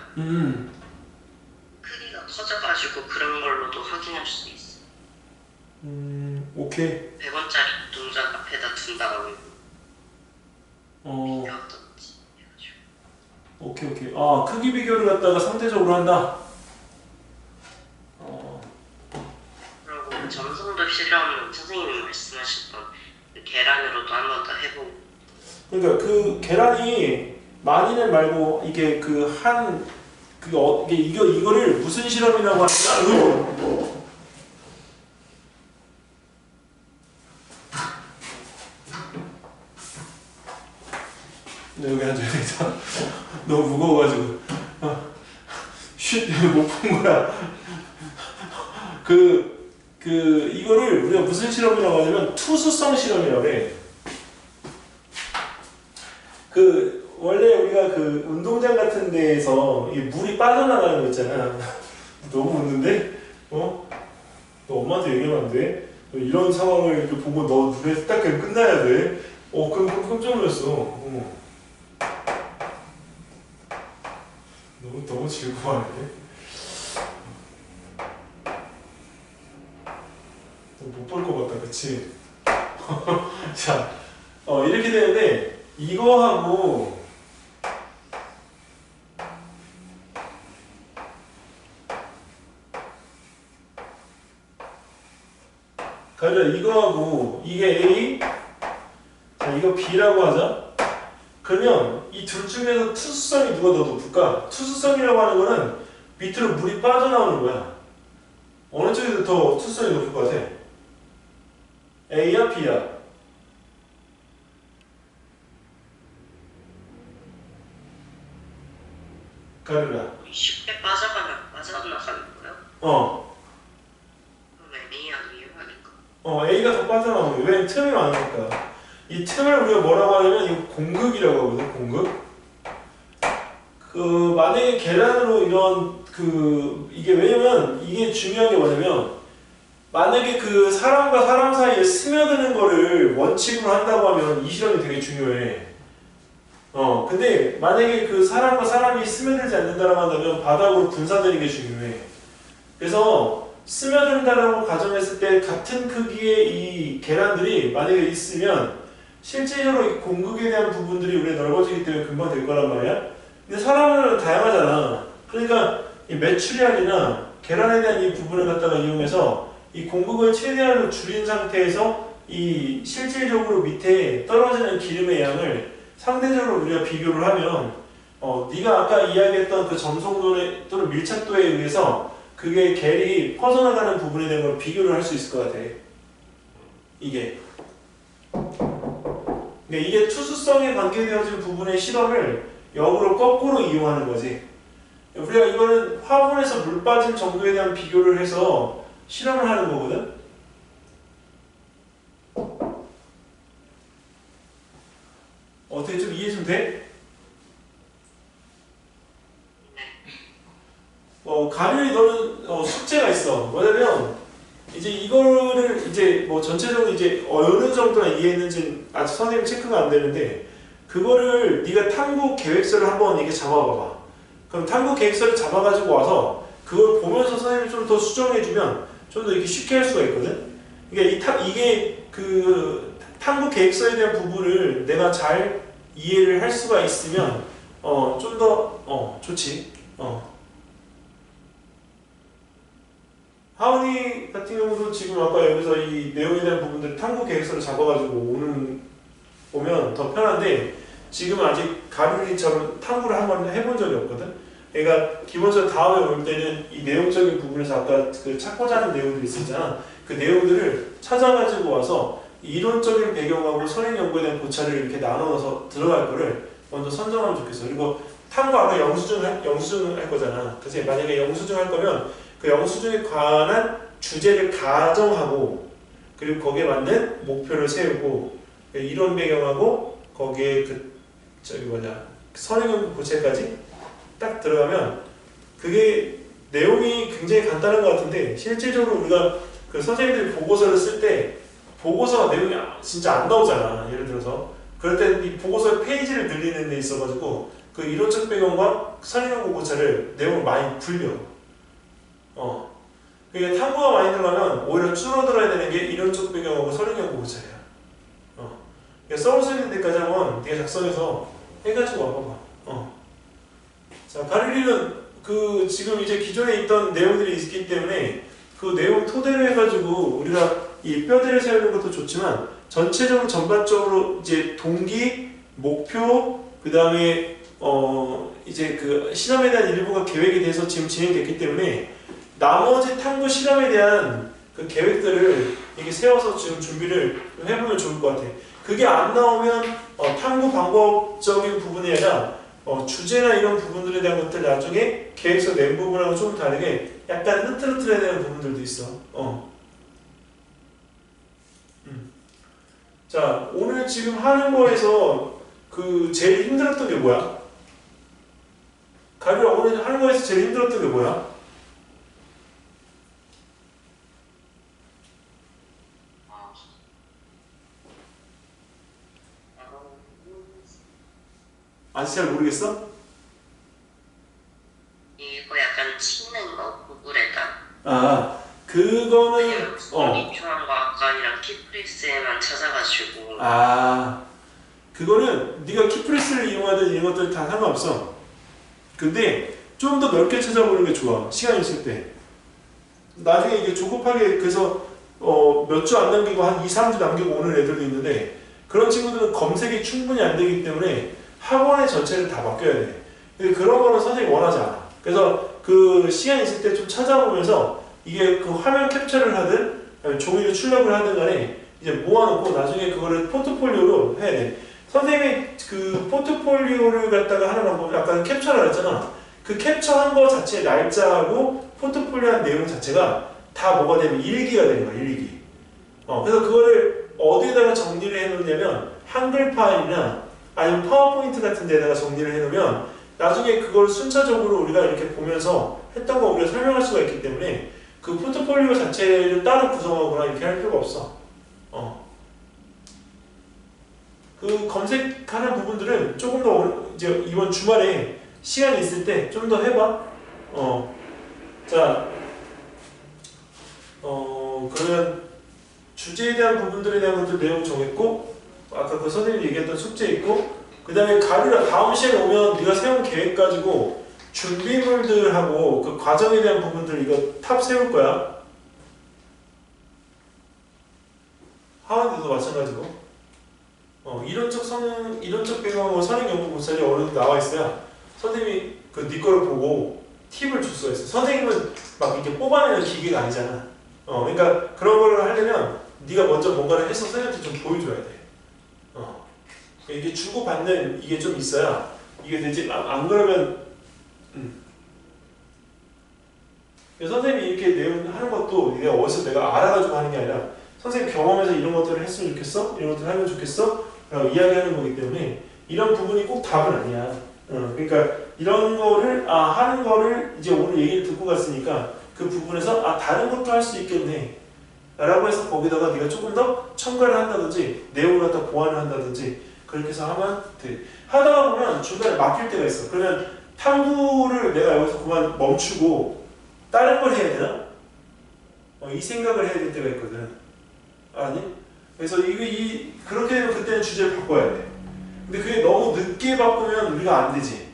크기가 커져가지고 그런 걸로도 확인할 수 있어. 오케이. 100원짜리 동작 앞에다 둔다고 비교하던지 해가지고. 오케이. 아, 크기 비교를 갖다가 상대적으로 한다. 그리고 점성도 실험 선생님이 말씀하셨던 그 계란으로도 한 번 더 해보고. 그러니까 그 계란이 많이는 말고 이게 이거를 무슨 실험이라고 하느냐? 여기 앉아야겠다. 너무 무거워가지고. 쉿, 못 본 거야. 이거를 우리가 무슨 실험이라고 하냐면 투수성 실험이라고 해. 원래 우리가 운동장 같은 데에서 이 물이 빠져나가는 거 있잖아. 너무 웃는데? 너 엄마한테 얘기하면 안 돼? 너 이런 상황을 이렇게 보고 너 눈에 딱 그냥 끝나야 돼. 그럼 깜짝 놀랐어. 너무 즐거워하네. 못 볼 것 같다, 그치? 자, 이렇게 되는데, 이거하고, 이거하고, 이게 A, 자, 이거 B라고 하자. 그러면 이 둘 중에서 투수성이 누가 더 높을까? 투수성이라고 하는 거는 밑으로 물이 빠져나오는 거야. 어느 쪽이 더 투수성이 높을 것 같아? A야, B야? 가르라. 쉽게 빠져나가는 거요? 그럼 A가 유효하니까. A가 더 빠져나오는 거야. 왜? 틈이 많으니까. 이 틈을 우리가 뭐라고 하냐면 이거 공극이라고 하거든. 공극. 만약에 계란으로 이게 왜냐면 이게 중요한 게 뭐냐면 만약에 사람과 사람 사이에 스며드는 거를 원칙으로 한다고 하면 이 실험이 되게 중요해. 근데 만약에 사람과 사람이 스며들지 않는다고 한다면 바닥으로 분사되는 게 중요해. 그래서 스며든다라고 가정했을 때 같은 크기의 이 계란들이 만약에 있으면 실제적으로 이 공극에 대한 부분들이 우리가 넓어지기 때문에 금방 될 거란 말이야. 근데 사람은 다양하잖아. 그러니까 이 메추리알이나 계란에 대한 이 부분을 갖다가 이용해서 이 공극을 최대한 줄인 상태에서 이 실질적으로 밑에 떨어지는 기름의 양을 상대적으로 우리가 비교를 하면 네가 아까 이야기했던 그 점성도 또는 밀착도에 의해서 그게 겔이 퍼져나가는 부분에 대한 걸 비교를 할 수 있을 것 같아. 이게 투수성에 관계되어진 부분의 실험을 역으로 거꾸로 이용하는 거지. 우리가 이거는 화분에서 물 빠진 정도에 대한 비교를 해서 실험을 하는 거거든. 어떻게 좀 이해 좀 돼? 가면이 너는 숙제가 있어. 뭐냐면 이제 이거를 이제 전체적으로 이제 어느 정도나 이해했는지 아직 선생님 체크가 안 되는데 그거를 네가 탐구 계획서를 한번 이렇게 잡아봐봐. 그럼 탐구 계획서를 잡아가지고 와서 그걸 보면서 선생님이 좀 더 수정해주면 좀 더 이렇게 쉽게 할 수가 있거든. 그러니까 이게 탐구 계획서에 대한 부분을 내가 잘 이해를 할 수가 있으면 좀 더 좋지. 하은이 같은 경우도 지금 아까 여기서 이 내용에 대한 부분들 탐구 계획서를 잡아가지고 오면 더 편한데 지금은 아직 가루리처럼 탐구를 한번 해본 적이 없거든. 그러니까 기본적으로 다음에 올 때는 이 내용적인 부분에서 아까 찾고자 하는 내용들이 있었잖아. 그 내용들을 찾아가지고 와서 이론적인 배경하고 선행 연구에 대한 고찰을 이렇게 나눠서 들어갈 거를 먼저 선정하면 좋겠어. 그리고 탐구 아까 영수증 할 거잖아. 그래서 만약에 영수증 할 거면 그 영수증에 관한 주제를 가정하고 그리고 거기에 맞는 목표를 세우고 이론 배경하고 거기에 그 저기 뭐냐 선행연구 고체까지 딱 들어가면 그게 내용이 굉장히 간단한 것 같은데 실질적으로 우리가 그 선생님들이 보고서를 쓸 때 보고서 내용이 진짜 안 나오잖아. 예를 들어서 그럴 때 이 보고서 페이지를 늘리는 데 있어가지고 그 이론적 배경과 선행연구 고체를 내용을 많이 불려. 그러니까 탐구가 많이 들어가면 오히려 줄어들어야 되는 게 이론적 배경하고 선행연구 고체야. 그러니까 써볼 수 있는 데까지 한번 네가 작성해서 해가지고 와봐봐. 자, 가릴리는 그 지금 이제 기존에 있던 내용들이 있기 때문에 그 내용 토대로 해가지고 우리가 이 뼈대를 세우는 것도 좋지만 전체적으로 전반적으로 이제 동기, 목표, 그 다음에 이제 그 실험에 대한 일부가 계획이 돼서 지금 진행됐기 때문에 나머지 탐구 실험에 대한 그 계획들을 이렇게 세워서 지금 준비를 해보면 좋을 것 같아. 그게 안 나오면 탐구 방법적인 부분이 아니라 주제나 이런 부분들에 대한 것들 나중에 계획서 낸 부분하고 좀 다르게 약간 흐트러트려야 되는 부분들도 있어. 자, 오늘 지금 하는 거에서 그 제일 힘들었던 게 뭐야? 가비가 오늘 하는 거에서 제일 힘들었던 게 뭐야? 아직 잘 모르겠어? 이거 약간 치는 거 구글에다. 아, 그거는 선입중앙과학관이랑 키프리스에만 찾아가지고. 아, 그거는 네가 키프레스를 이용하든 이런 것들 다 상관없어. 근데 좀 더 넓게 찾아보는 게 좋아. 시간 있을 때. 나중에 이게 조급하게 그래서 몇 주 안 남기고 한 2, 3주 남기고 오는 애들도 있는데 그런 친구들은 검색이 충분히 안 되기 때문에 학원의 전체를 다 바뀌어야 돼. 근데 그런 거는 선생님이 원하지 않아. 그래서 그 시간 있을 때 좀 찾아보면서 이게 그 화면 캡처를 하든 아니면 종이로 출력을 하든 간에 이제 모아놓고 나중에 그거를 포트폴리오로 해야 돼. 선생님이 그 포트폴리오를 갖다가 하는 방법이 아까 캡처를 했잖아. 그 캡처한 거 자체의 날짜하고 포트폴리오한 내용 자체가 다 뭐가 되면 일기가 되는 거야, 일기. 그래서 그거를 어디에다가 정리를 해놓냐면 한글 파일이나 아니면 파워포인트 같은 데다가 정리를 해놓으면 나중에 그걸 순차적으로 우리가 이렇게 보면서 했던 거 우리가 설명할 수가 있기 때문에 그 포트폴리오 자체를 따로 구성하거나 이렇게 할 필요가 없어. 그 검색하는 부분들은 조금 더 이제 이번 주말에 시간이 있을 때 좀 더 해봐. 자, 그러면 주제에 대한 부분들에 대한 것들 내용 정했고 아까 그 선생님이 얘기했던 숙제 있고 그 다음에 가루라 다음 시간에 오면 네가 세운 계획 가지고 준비물들하고 그 과정에 대한 부분들 이거 탑 세울 거야. 하원대도 마찬가지고 이론적 배경하고 선행연구고찰이 어느 정도 나와 있어야 선생님이 그 네 거를 보고 팁을 줄 수가 있어. 선생님은 막 이렇게 뽑아내는 기계가 아니잖아. 그러니까 그런 거를 하려면 네가 먼저 뭔가를 해서 선생님한테 좀 보여줘야 돼. 이게 주고받는 이게 좀 있어야 이게 되지. 안 그러면 선생님이 이렇게 내용하는 것도 내가 어디서 내가 알아가지고 하는 게 아니라 선생님 경험에서 이런 것들을 했으면 좋겠어? 이런 것들을 하면 좋겠어? 라고 이야기하는 거기 때문에 이런 부분이 꼭 답은 아니야. 그러니까 이런 거를 하는 거를 이제 오늘 얘기를 듣고 갔으니까 그 부분에서 다른 것도 할 수 있겠네 라고 해서 거기다가 네가 조금 더 첨가를 한다든지 내용을 갖다 보완을 한다든지 그렇게 해서 하면 돼. 하다가 보면 중간에 막힐 때가 있어. 그러면 탐구를 내가 여기서 그만 멈추고 다른 걸 해야 되나? 이 생각을 해야 될 때가 있거든. 아니? 그래서 그렇게 되면 그때는 주제를 바꿔야 돼. 근데 그게 너무 늦게 바꾸면 우리가 안 되지.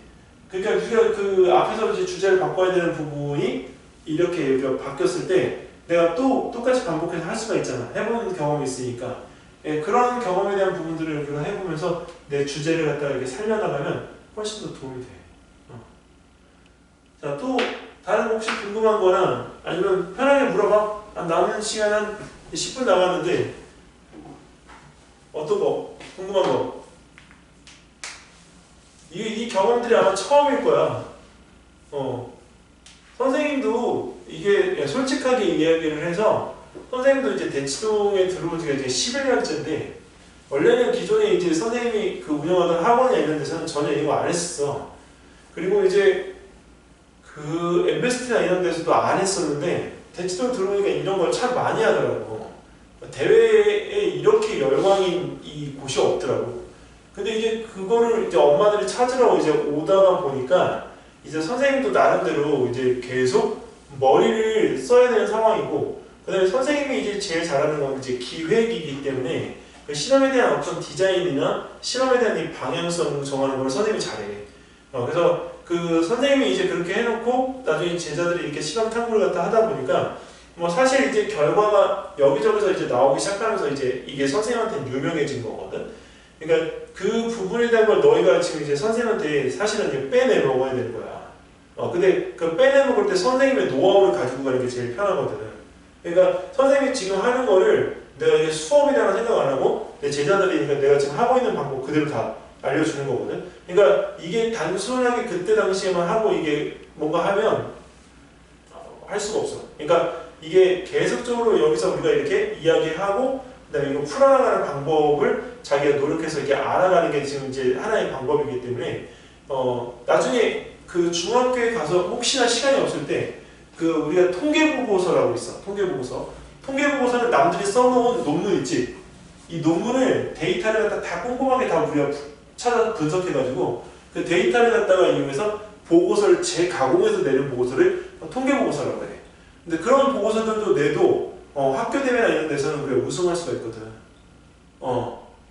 그러니까 우리가 그 앞에서 이제 주제를 바꿔야 되는 부분이 이렇게 우리가 바뀌었을 때 내가 또 똑같이 반복해서 할 수가 있잖아. 해보는 경험이 있으니까. 그런 경험에 대한 부분들을 우리가 해보면서 내 주제를 갖다가 이렇게 살려나가면 훨씬 더 도움이 돼. 자, 또 다른 혹시 궁금한 거나 아니면 편하게 물어봐. 남은 시간 한 10분 남았는데 어떤 거? 궁금한 거? 이 경험들이 아마 처음일 거야. 선생님도 이게 솔직하게 이야기를 해서 선생님도 이제 대치동에 들어온 지가 이제 11년째인데 원래는 기존에 이제 선생님이 그 운영하던 학원이나 이런 데서는 전혀 이런 거 안 했었어. 그리고 이제 그 엠베스트나 이런 데서도 안 했었는데 대치동 들어오니까 이런 걸 참 많이 하더라고. 대회에 이렇게 열광인 이 곳이 없더라고. 근데 이제 그거를 이제 엄마들이 찾으러 이제 오다가 보니까 이제 선생님도 나름대로 이제 계속 머리를 써야 되는 상황이고, 그다음에 선생님이 이제 제일 잘하는 건 이제 기획이기 때문에 그 실험에 대한 어떤 디자인이나 실험에 대한 이 방향성 정하는 걸 선생님이 잘해. 그래서 그 선생님이 이제 그렇게 해놓고 나중에 제자들이 이렇게 실험 탐구를 갖다 하다 보니까 뭐 사실 이제 결과가 여기저기서 이제 나오기 시작하면서 이제 이게 선생님한테는 유명해진 거거든. 그러니까 그 부분에 대한 걸 너희가 지금 이제 선생님한테 사실은 이제 빼내 먹어야 되는 거야. 근데 그 빼내 먹을 때 선생님의 노하우를 가지고 가는 게 제일 편하거든. 그러니까 선생님이 지금 하는 거를 내가 이게 수업이라는 생각 안 하고 내 제자들이니까 내가 지금 하고 있는 방법 그대로 다 알려주는 거거든. 그러니까 이게 단순하게 그때 당시에만 하고 이게 뭔가 하면 할 수가 없어. 그러니까 이게 계속적으로 여기서 우리가 이렇게 이야기하고 그다음에 이거 풀어나가는 방법을 자기가 노력해서 이렇게 알아가는 게 지금 이제 하나의 방법이기 때문에 나중에 그 중학교에 가서 혹시나 시간이 없을 때 그 우리가 통계보고서라고 있어. 통계보고서는 남들이 써놓은 논문 있지. 이 논문을 데이터를 갖다 다 꼼꼼하게 다 우리가 찾아서 분석해가지고 그 데이터를 갖다가 이용해서 보고서를 재가공해서 내는 보고서를 통계보고서라고 해. 근데 그런 보고서들도 내도 학교 대회나 이런 데서는 우리가 우승할 수가 있거든.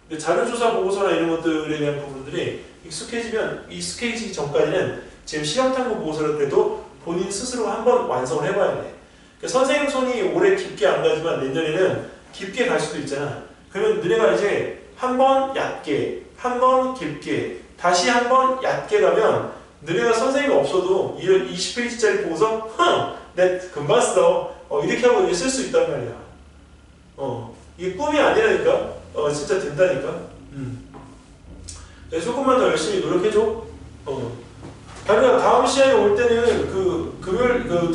근데 자료조사 보고서나 이런 것들에 대한 부분들이 익숙해지기 전까지는 지금 실험탐구 보고서를 그래도 본인 스스로 한번 완성을 해봐야 돼. 그러니까 선생님 손이 올해 깊게 안 가지만 내년에는 깊게 갈 수도 있잖아. 그러면 너네가 이제 한 번 얕게, 한 번 깊게, 다시 한 번 얕게 가면 너네가 선생님이 없어도 이런 20페이지짜리 보고서 내 금방 써. 이렇게 하고 쓸 수 있단 말이야. 이게 꿈이 아니라니까. 진짜 된다니까. 조금만 더 열심히 노력해줘. 그러니까 다음 시간에 올 때는 그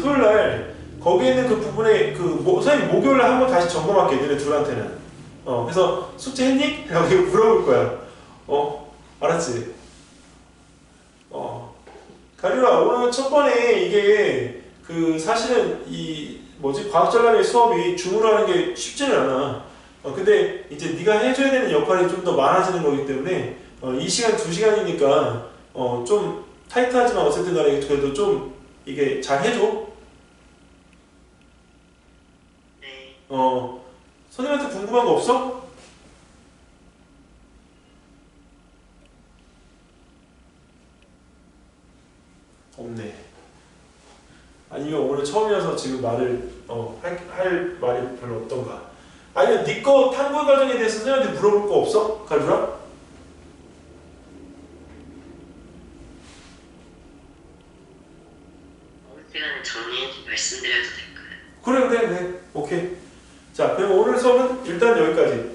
토요일 날 거기에 있는 그 부분에 선생님 목요일 날 한번 다시 점검할게. 너네 둘한테는. 그래서 숙제 했니? 라고 물어볼 거야. 알았지? 가리라, 오늘 첫 번에 이게 사실은 과학 전람회 수업이 줌으로 하는 게 쉽지는 않아. 근데 이제 네가 해줘야 되는 역할이 좀 더 많아지는 거기 때문에 이 시간 2시간이니까 좀 타이트하지만 어쨌든 간에 그래도 좀 이게 잘 해줘. 네. 선생님한테 궁금한 거 없어? 없네. 아니면 오늘 처음이어서 지금 말을 할 말이 별로 없던가. 아니면 네 거 탐구 과정에 대해서 선생님한테 물어볼 거 없어? 가르라? 시간에 정리해서 말씀드려도 될까요? 그래. 오케이. 자, 그럼 오늘 수업은 일단 여기까지.